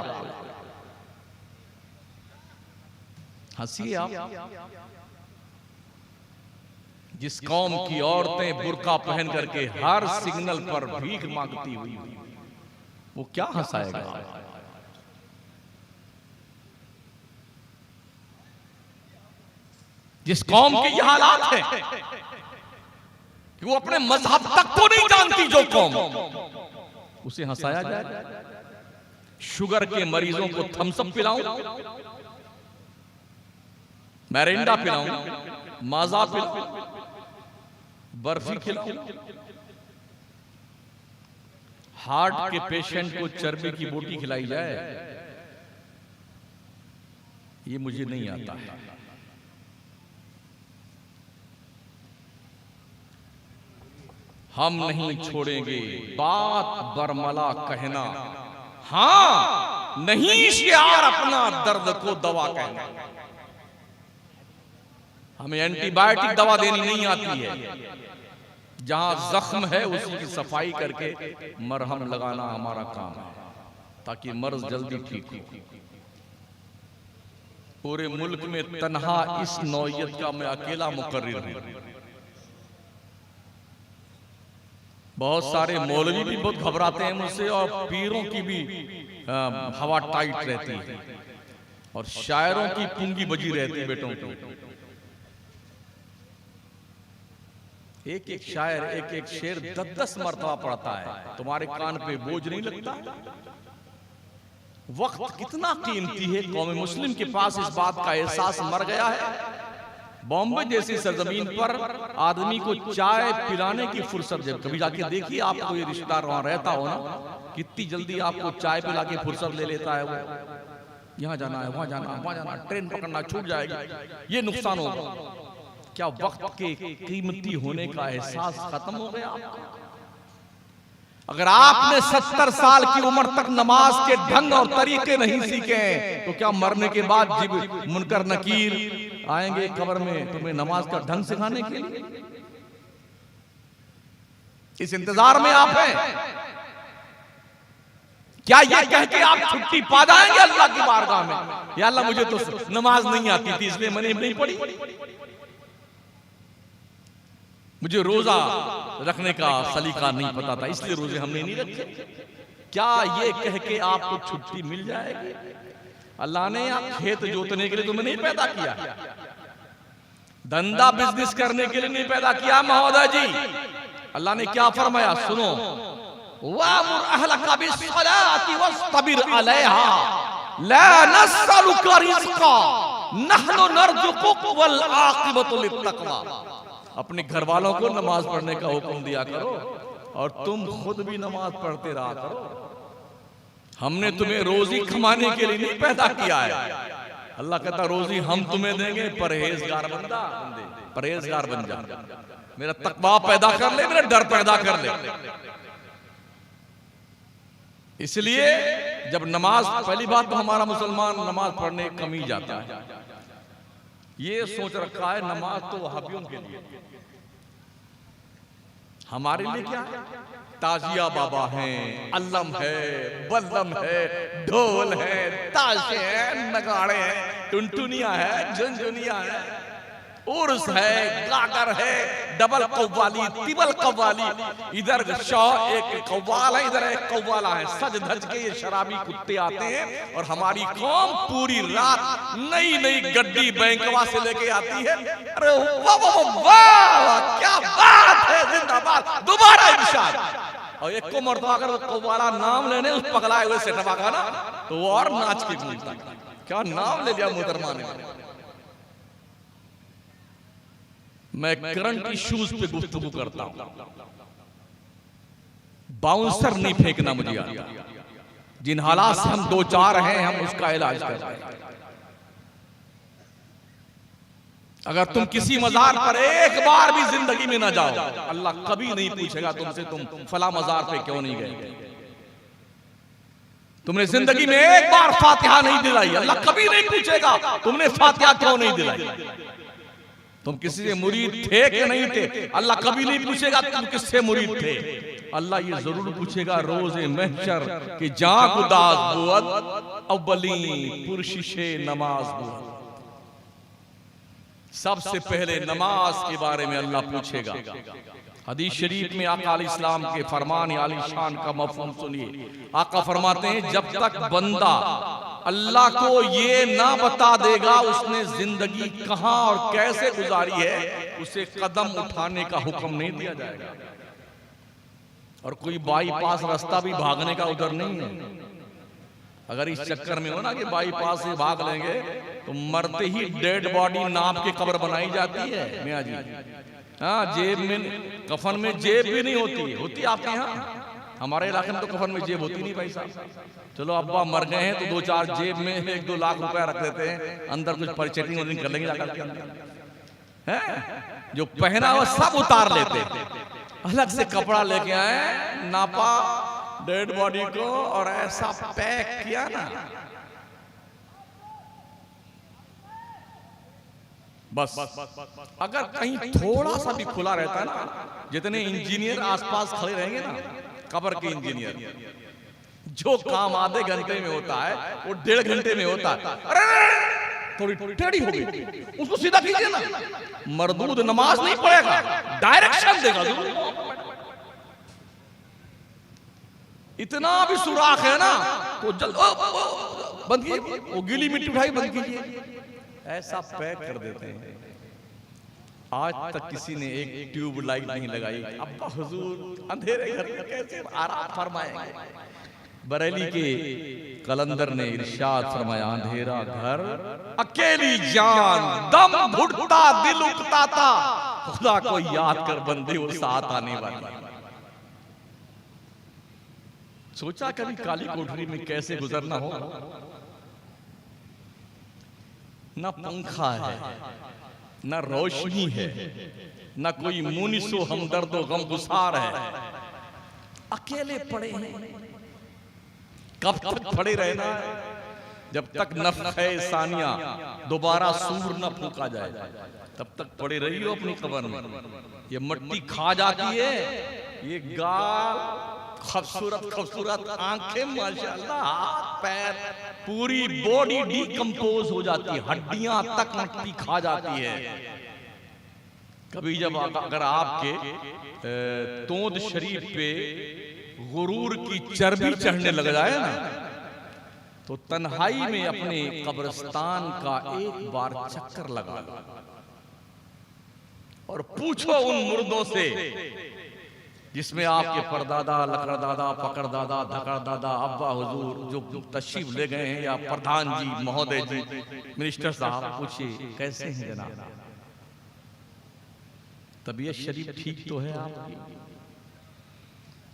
हंसिए आप। जिस कौम की औरतें बुर्का पहन करके हर सिग्नल पर भीख मांगती हुई, वो क्या हंसाएगा। जिस कौम के ये हालात हैं कि वो अपने मजहब तक को नहीं जानती, जो कौम, उसे हंसाया जाए। शुगर के मरीजों को थम्सअप पिलाऊं, मैरिंडा पिलाऊं, माजा पिलाऊं, बर्फी खिलाऊं। हार्ट के पेशेंट को चर्बी की बोटी खिलाई जाए, ये मुझे नहीं आता है। हम नहीं छोड़ेंगे बात बरमला कहना, हां नहीं शियार अपना दर्द को दवा कहना। हमें एंटीबायोटिक दवा देनी नहीं आती है। जहां जख्म है उसी की सफाई करके मरहम लगाना हमारा काम है, ताकि मर्ज जल्दी ठीक हो। पूरे मुल्क में तन्हा इस नौयत का मैं अकेला मुकर्रिर हूं। बहुत सारे मौलवी भी बहुत घबराते हैं मुझसे, और पीरों की भी हवा टाइट रहती है, और शायरों की पुंगी बजी रहती है बेटों की। एक एक शायर एक एक शेर 10-10 मरतबा पढ़ता है, तुम्हारे कान पे बोझ नहीं लगता। वक्त कितना कीमती है। कौम मुस्लिम के पास इस बात का एहसास मर गया है। बॉम्बे जैसी सरजमीन पर आदमी को चाय पिलाने की फुर्सत, जब कभी जाके देखिए आपको ये रिश्तेदार वहां रहता हो ना, कितनी जल्दी आपको चाय पिला के फुर्सत ले लेता है। वो यहाँ जाना है, वहां जाना, वहां जाना, ट्रेन पकड़ना, छूट जाएगी, ये नुकसान होगा। क्या वक्त के कीमती होने का एहसास खत्म हो गया आपका? अगर आपने 70 साल की उम्र तक नमाज के ढंग और तरीके नहीं सीखे, तो क्या मरने के बाद जब मुनकर नकीर आएंगे कब्र में तुम्हें नमाज का ढंग सिखाने के लिए? इस इंतजार में आप हैं। क्या ये कह के आप छुट्टी पा जाएंगे अल्लाह की बारगाह में, या अल्लाह मुझे तो नमाज नहीं आती थी इसलिए मैंने नहीं पढ़ी, मुझे रोजा रखने का सलीका नहीं पता था इसलिए रोजे हमने नहीं रखे? क्या ये कह के आपको छुट्टी मिल जाएगी? अल्लाह ने खेत जोतने के लिए तुम्हें नहीं पैदा किया, धंधा बिजनेस करने के लिए नहीं पैदा किया महोदय जी। अल्लाह ने क्या फरमाया, सुनो, वामुर अहलका बिस्सलाति वस्तबिर अलैहा ला नस्अलुका रिज़्क़ा नहनु नरज़ुकुक वल आक़िबतु लित्तक़वा। अपने घर वालों को नमाज पढ़ने का हुक्म दिया करो और तुम खुद भी नमाज पढ़ते रहा करो। हमने तुम्हें रोजी कमाने के लिए नहीं पैदा किया है। अल्लाह कहता रोजी हम तुम्हें देंगे, परहेजगार बंदा परहेजगार बन जा, मेरा तकवा पैदा कर ले, मेरा डर पैदा कर ले। इसलिए जब नमाज, पहली बात तो हमारा मुसलमान नमाज पढ़ने कम ही जाता है। ये सोच रखा है नमाज तो वहाबियों के लिए, हमारे लिए क्या है? ताजिया बाबा हैं, अल्लम है, बल्लम है, ढोल है, ताशे हैं, नगाड़े हैं, टुनटुनिया है, झुनझुनिया है, उर्स है, गागर है, डबल कव्वाली, तिबल कव्वाली, इधर शाह एक कव्वाल है, इधर एक कव्वाला है। सज धज के ये शराबी कुत्ते आते हैं और हमारी कौम पूरी रात नई नई गड्डी बैंकवा से लेके आती है। अरे वाह वाह वाह, क्या बात है, जिंदाबाद, दोबारा इरशाद। और एक को मर्तबा अगर कव्वाला नाम लेने उस पगलाए हुए सेठवा का ना, तो वो और नाच के घूमता। क्या नाम ले लिया मोहतरमा ने। मैं करंट इश्यूज पे गुफ्तगू करता हूं, बाउंसर नहीं फेंकना मुझे आता। जिन हालात से हम दो चार हैं, हम उसका इलाज कर रहे हैं। अगर तुम किसी मजार पर एक बार भी जिंदगी में ना जाओ, अल्लाह कभी नहीं पूछेगा तुमसे तुम फला मजार पे क्यों नहीं गए। तुमने जिंदगी में एक बार फातिहा नहीं दिलाई, अल्लाह कभी नहीं पूछेगा तुमने फातिहा क्यों नहीं दिलाई। तुम किसी से मुरीद थे कि नहीं थे, अल्लाह कभी नहीं पूछेगा तुम किससे मुरीद थे। अल्लाह ये जरूर पूछेगा रोज़े महशर कि जां गुदास बुअद अव्वली पुरशिशे नमाज बुअद। सबसे पहले नमाज के बारे में अल्लाह पूछेगा। हदीस शरीफ में आका अलैहिस्सलाम के फरमान आली शान का मफहूम सुनिए। आका फरमाते हैं जब तक बंदा अल्लाह को ये ना बता देगा उसने जिंदगी कहां और कैसे गुजारी है, उसे कदम उठाने का हुक्म नहीं दिया जाएगा। और कोई बाईपास रास्ता भी भागने का उधर नहीं है। अगर इस चक्कर में हो ना कि बाईपास से भाग लेंगे तो मरते ही डेड बॉडी नाप के कब्र बनाई जाती है मियां जी। हाँ, जेब में कफन में जेब भी नहीं होती आपके यहाँ। हमारे इलाके में तो कफन में जेब होती नहीं भाई साहब। चलो अब्बा मर गए हैं तो दो चार जेब में 1-2 लाख रुपया रख देते हैं, अंदर कुछ परचेटिंग कर लेंगे जाकर के अंदर है। जो पहना हुआ सब उतार लेते, अलग से कपड़ा लेके आए, नापा डेड बॉडी को और ऐसा पैक किया ना, बस। अगर कहीं थोड़ा सा भी खुला रहता है ना, जितने इंजीनियर आसपास खड़े रहेंगे ना, कब्र के इंजीनियर, जो काम आधे घंटे में होता है वो 1.5 घंटे में होता है। अरे थोड़ी टेढ़ी हो गई, उसको सीधा कीजिए ना। मरदूद नमाज नहीं पढ़ेगा, डायरेक्शन देगा। इतना भी सुराख है ना तो जल्द बंद कीजिए, वो गीली मिट्टी उठाई बंद कीजिए, ऐसा पैक कर देते हैं। आज तक किसी ने एक ट्यूब लाइट नहीं लगाई। अब्बा हुजूर अंधेरे घर में कैसे आराम फरमाएंगे। बरेली के कलंदर ने इरशाद फरमाया, अंधेरा घर अकेली जान दम घुटता दिल उकता था, खुदा को याद कर बंदे वो साथ आने वाली। सोचा कभी काली कोठरी में कैसे गुजरना हो। न पंखा है, न रोशनी है, न कोई मुनिसो हमदर्दो गमगुसार है, अकेले पड़े हैं। कब तक पड़े रहना है? जब तक नफ़्ख़े सानिया दोबारा सूर न फूका जाए तब तक पड़े रहियो अपनी कब्र में। ये मिट्टी खा जाती है, ये गाल खूबसूरत खूबसूरत आंखें, माशाअल्लाह, हाथ पैर, पूरी बॉडी डिकम्पोज हो जाती है, हड्डियां तक मिट्टी खा जाती है। कभी जब अगर आपके तोंद शरीफ पे गुरूर की चर्बी चढ़ने लग जाए ना, तो तन्हाई में अपने कब्रिस्तान का एक बार चक्कर लगा और पूछो उन मुर्दों से जिसमें आपके परदादा, लकड़दादा, पकड़दादा, धकड़दादा, अब्बा हुजूर जो तशरीफ ले गए हैं, या प्रधान जी, महोदय जी, मिनिस्टर साहब, पूछिए कैसे हैं जनाब, तबीयत शरीफ ठीक तो है आपकी?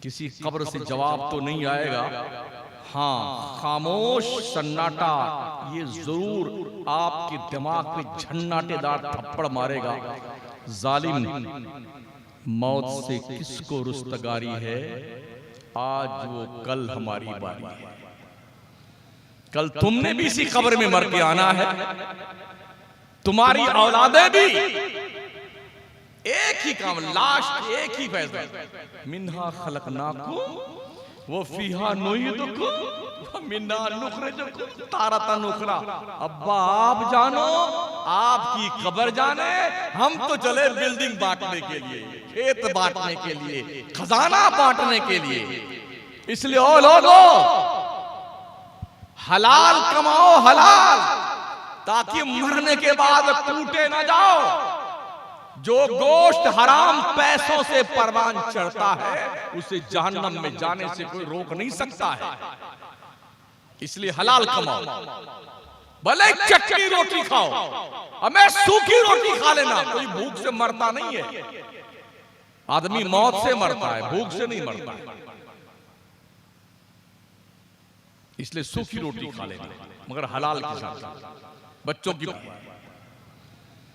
किसी कब्र से जवाब तो नहीं आएगा हाँ, खामोश सन्नाटा ये जरूर आपके दिमाग पे झन्नाटेदार थप्पड़ मारेगा। जालिम, मौत से किसको रुस्तगारी है, आज वो कल हमारी बारी है। कल तुमने भी इसी कब्र में मर के आना है, तुम्हारी औलादे भी। एक ही काम, लास्ट एक ही फैसला, मिन्हा खलकनाकुम वो फीहा नुईदुकुम मिन्हा नुखरिजुकुम तारतन उखरा। अब्बा आप जानो, आपकी कब्र जाने, हम तो चले बिल्डिंग बांटने के लिए, खेत बांटने के लिए, खजाना बांटने के लिए। इसलिए ओ लोगों, हलाल कमाओ, हलाल, ताकि मरने के बाद टूटे ना जाओ। जो गोश्त हराम पैसों से परवान चढ़ता है, उसे जहन्नम में जाने से कोई रोक नहीं सकता है। इसलिए हलाल कमाओ, भले चटनी रोटी खाओ, हमें सूखी रोटी खा लेना। कोई भूख से मरता नहीं है, आदमी मौत से मरता है, भूख से नहीं मरता है। इसलिए सूखी रोटी खा लेना, मगर हलाल के साथ। बच्चों की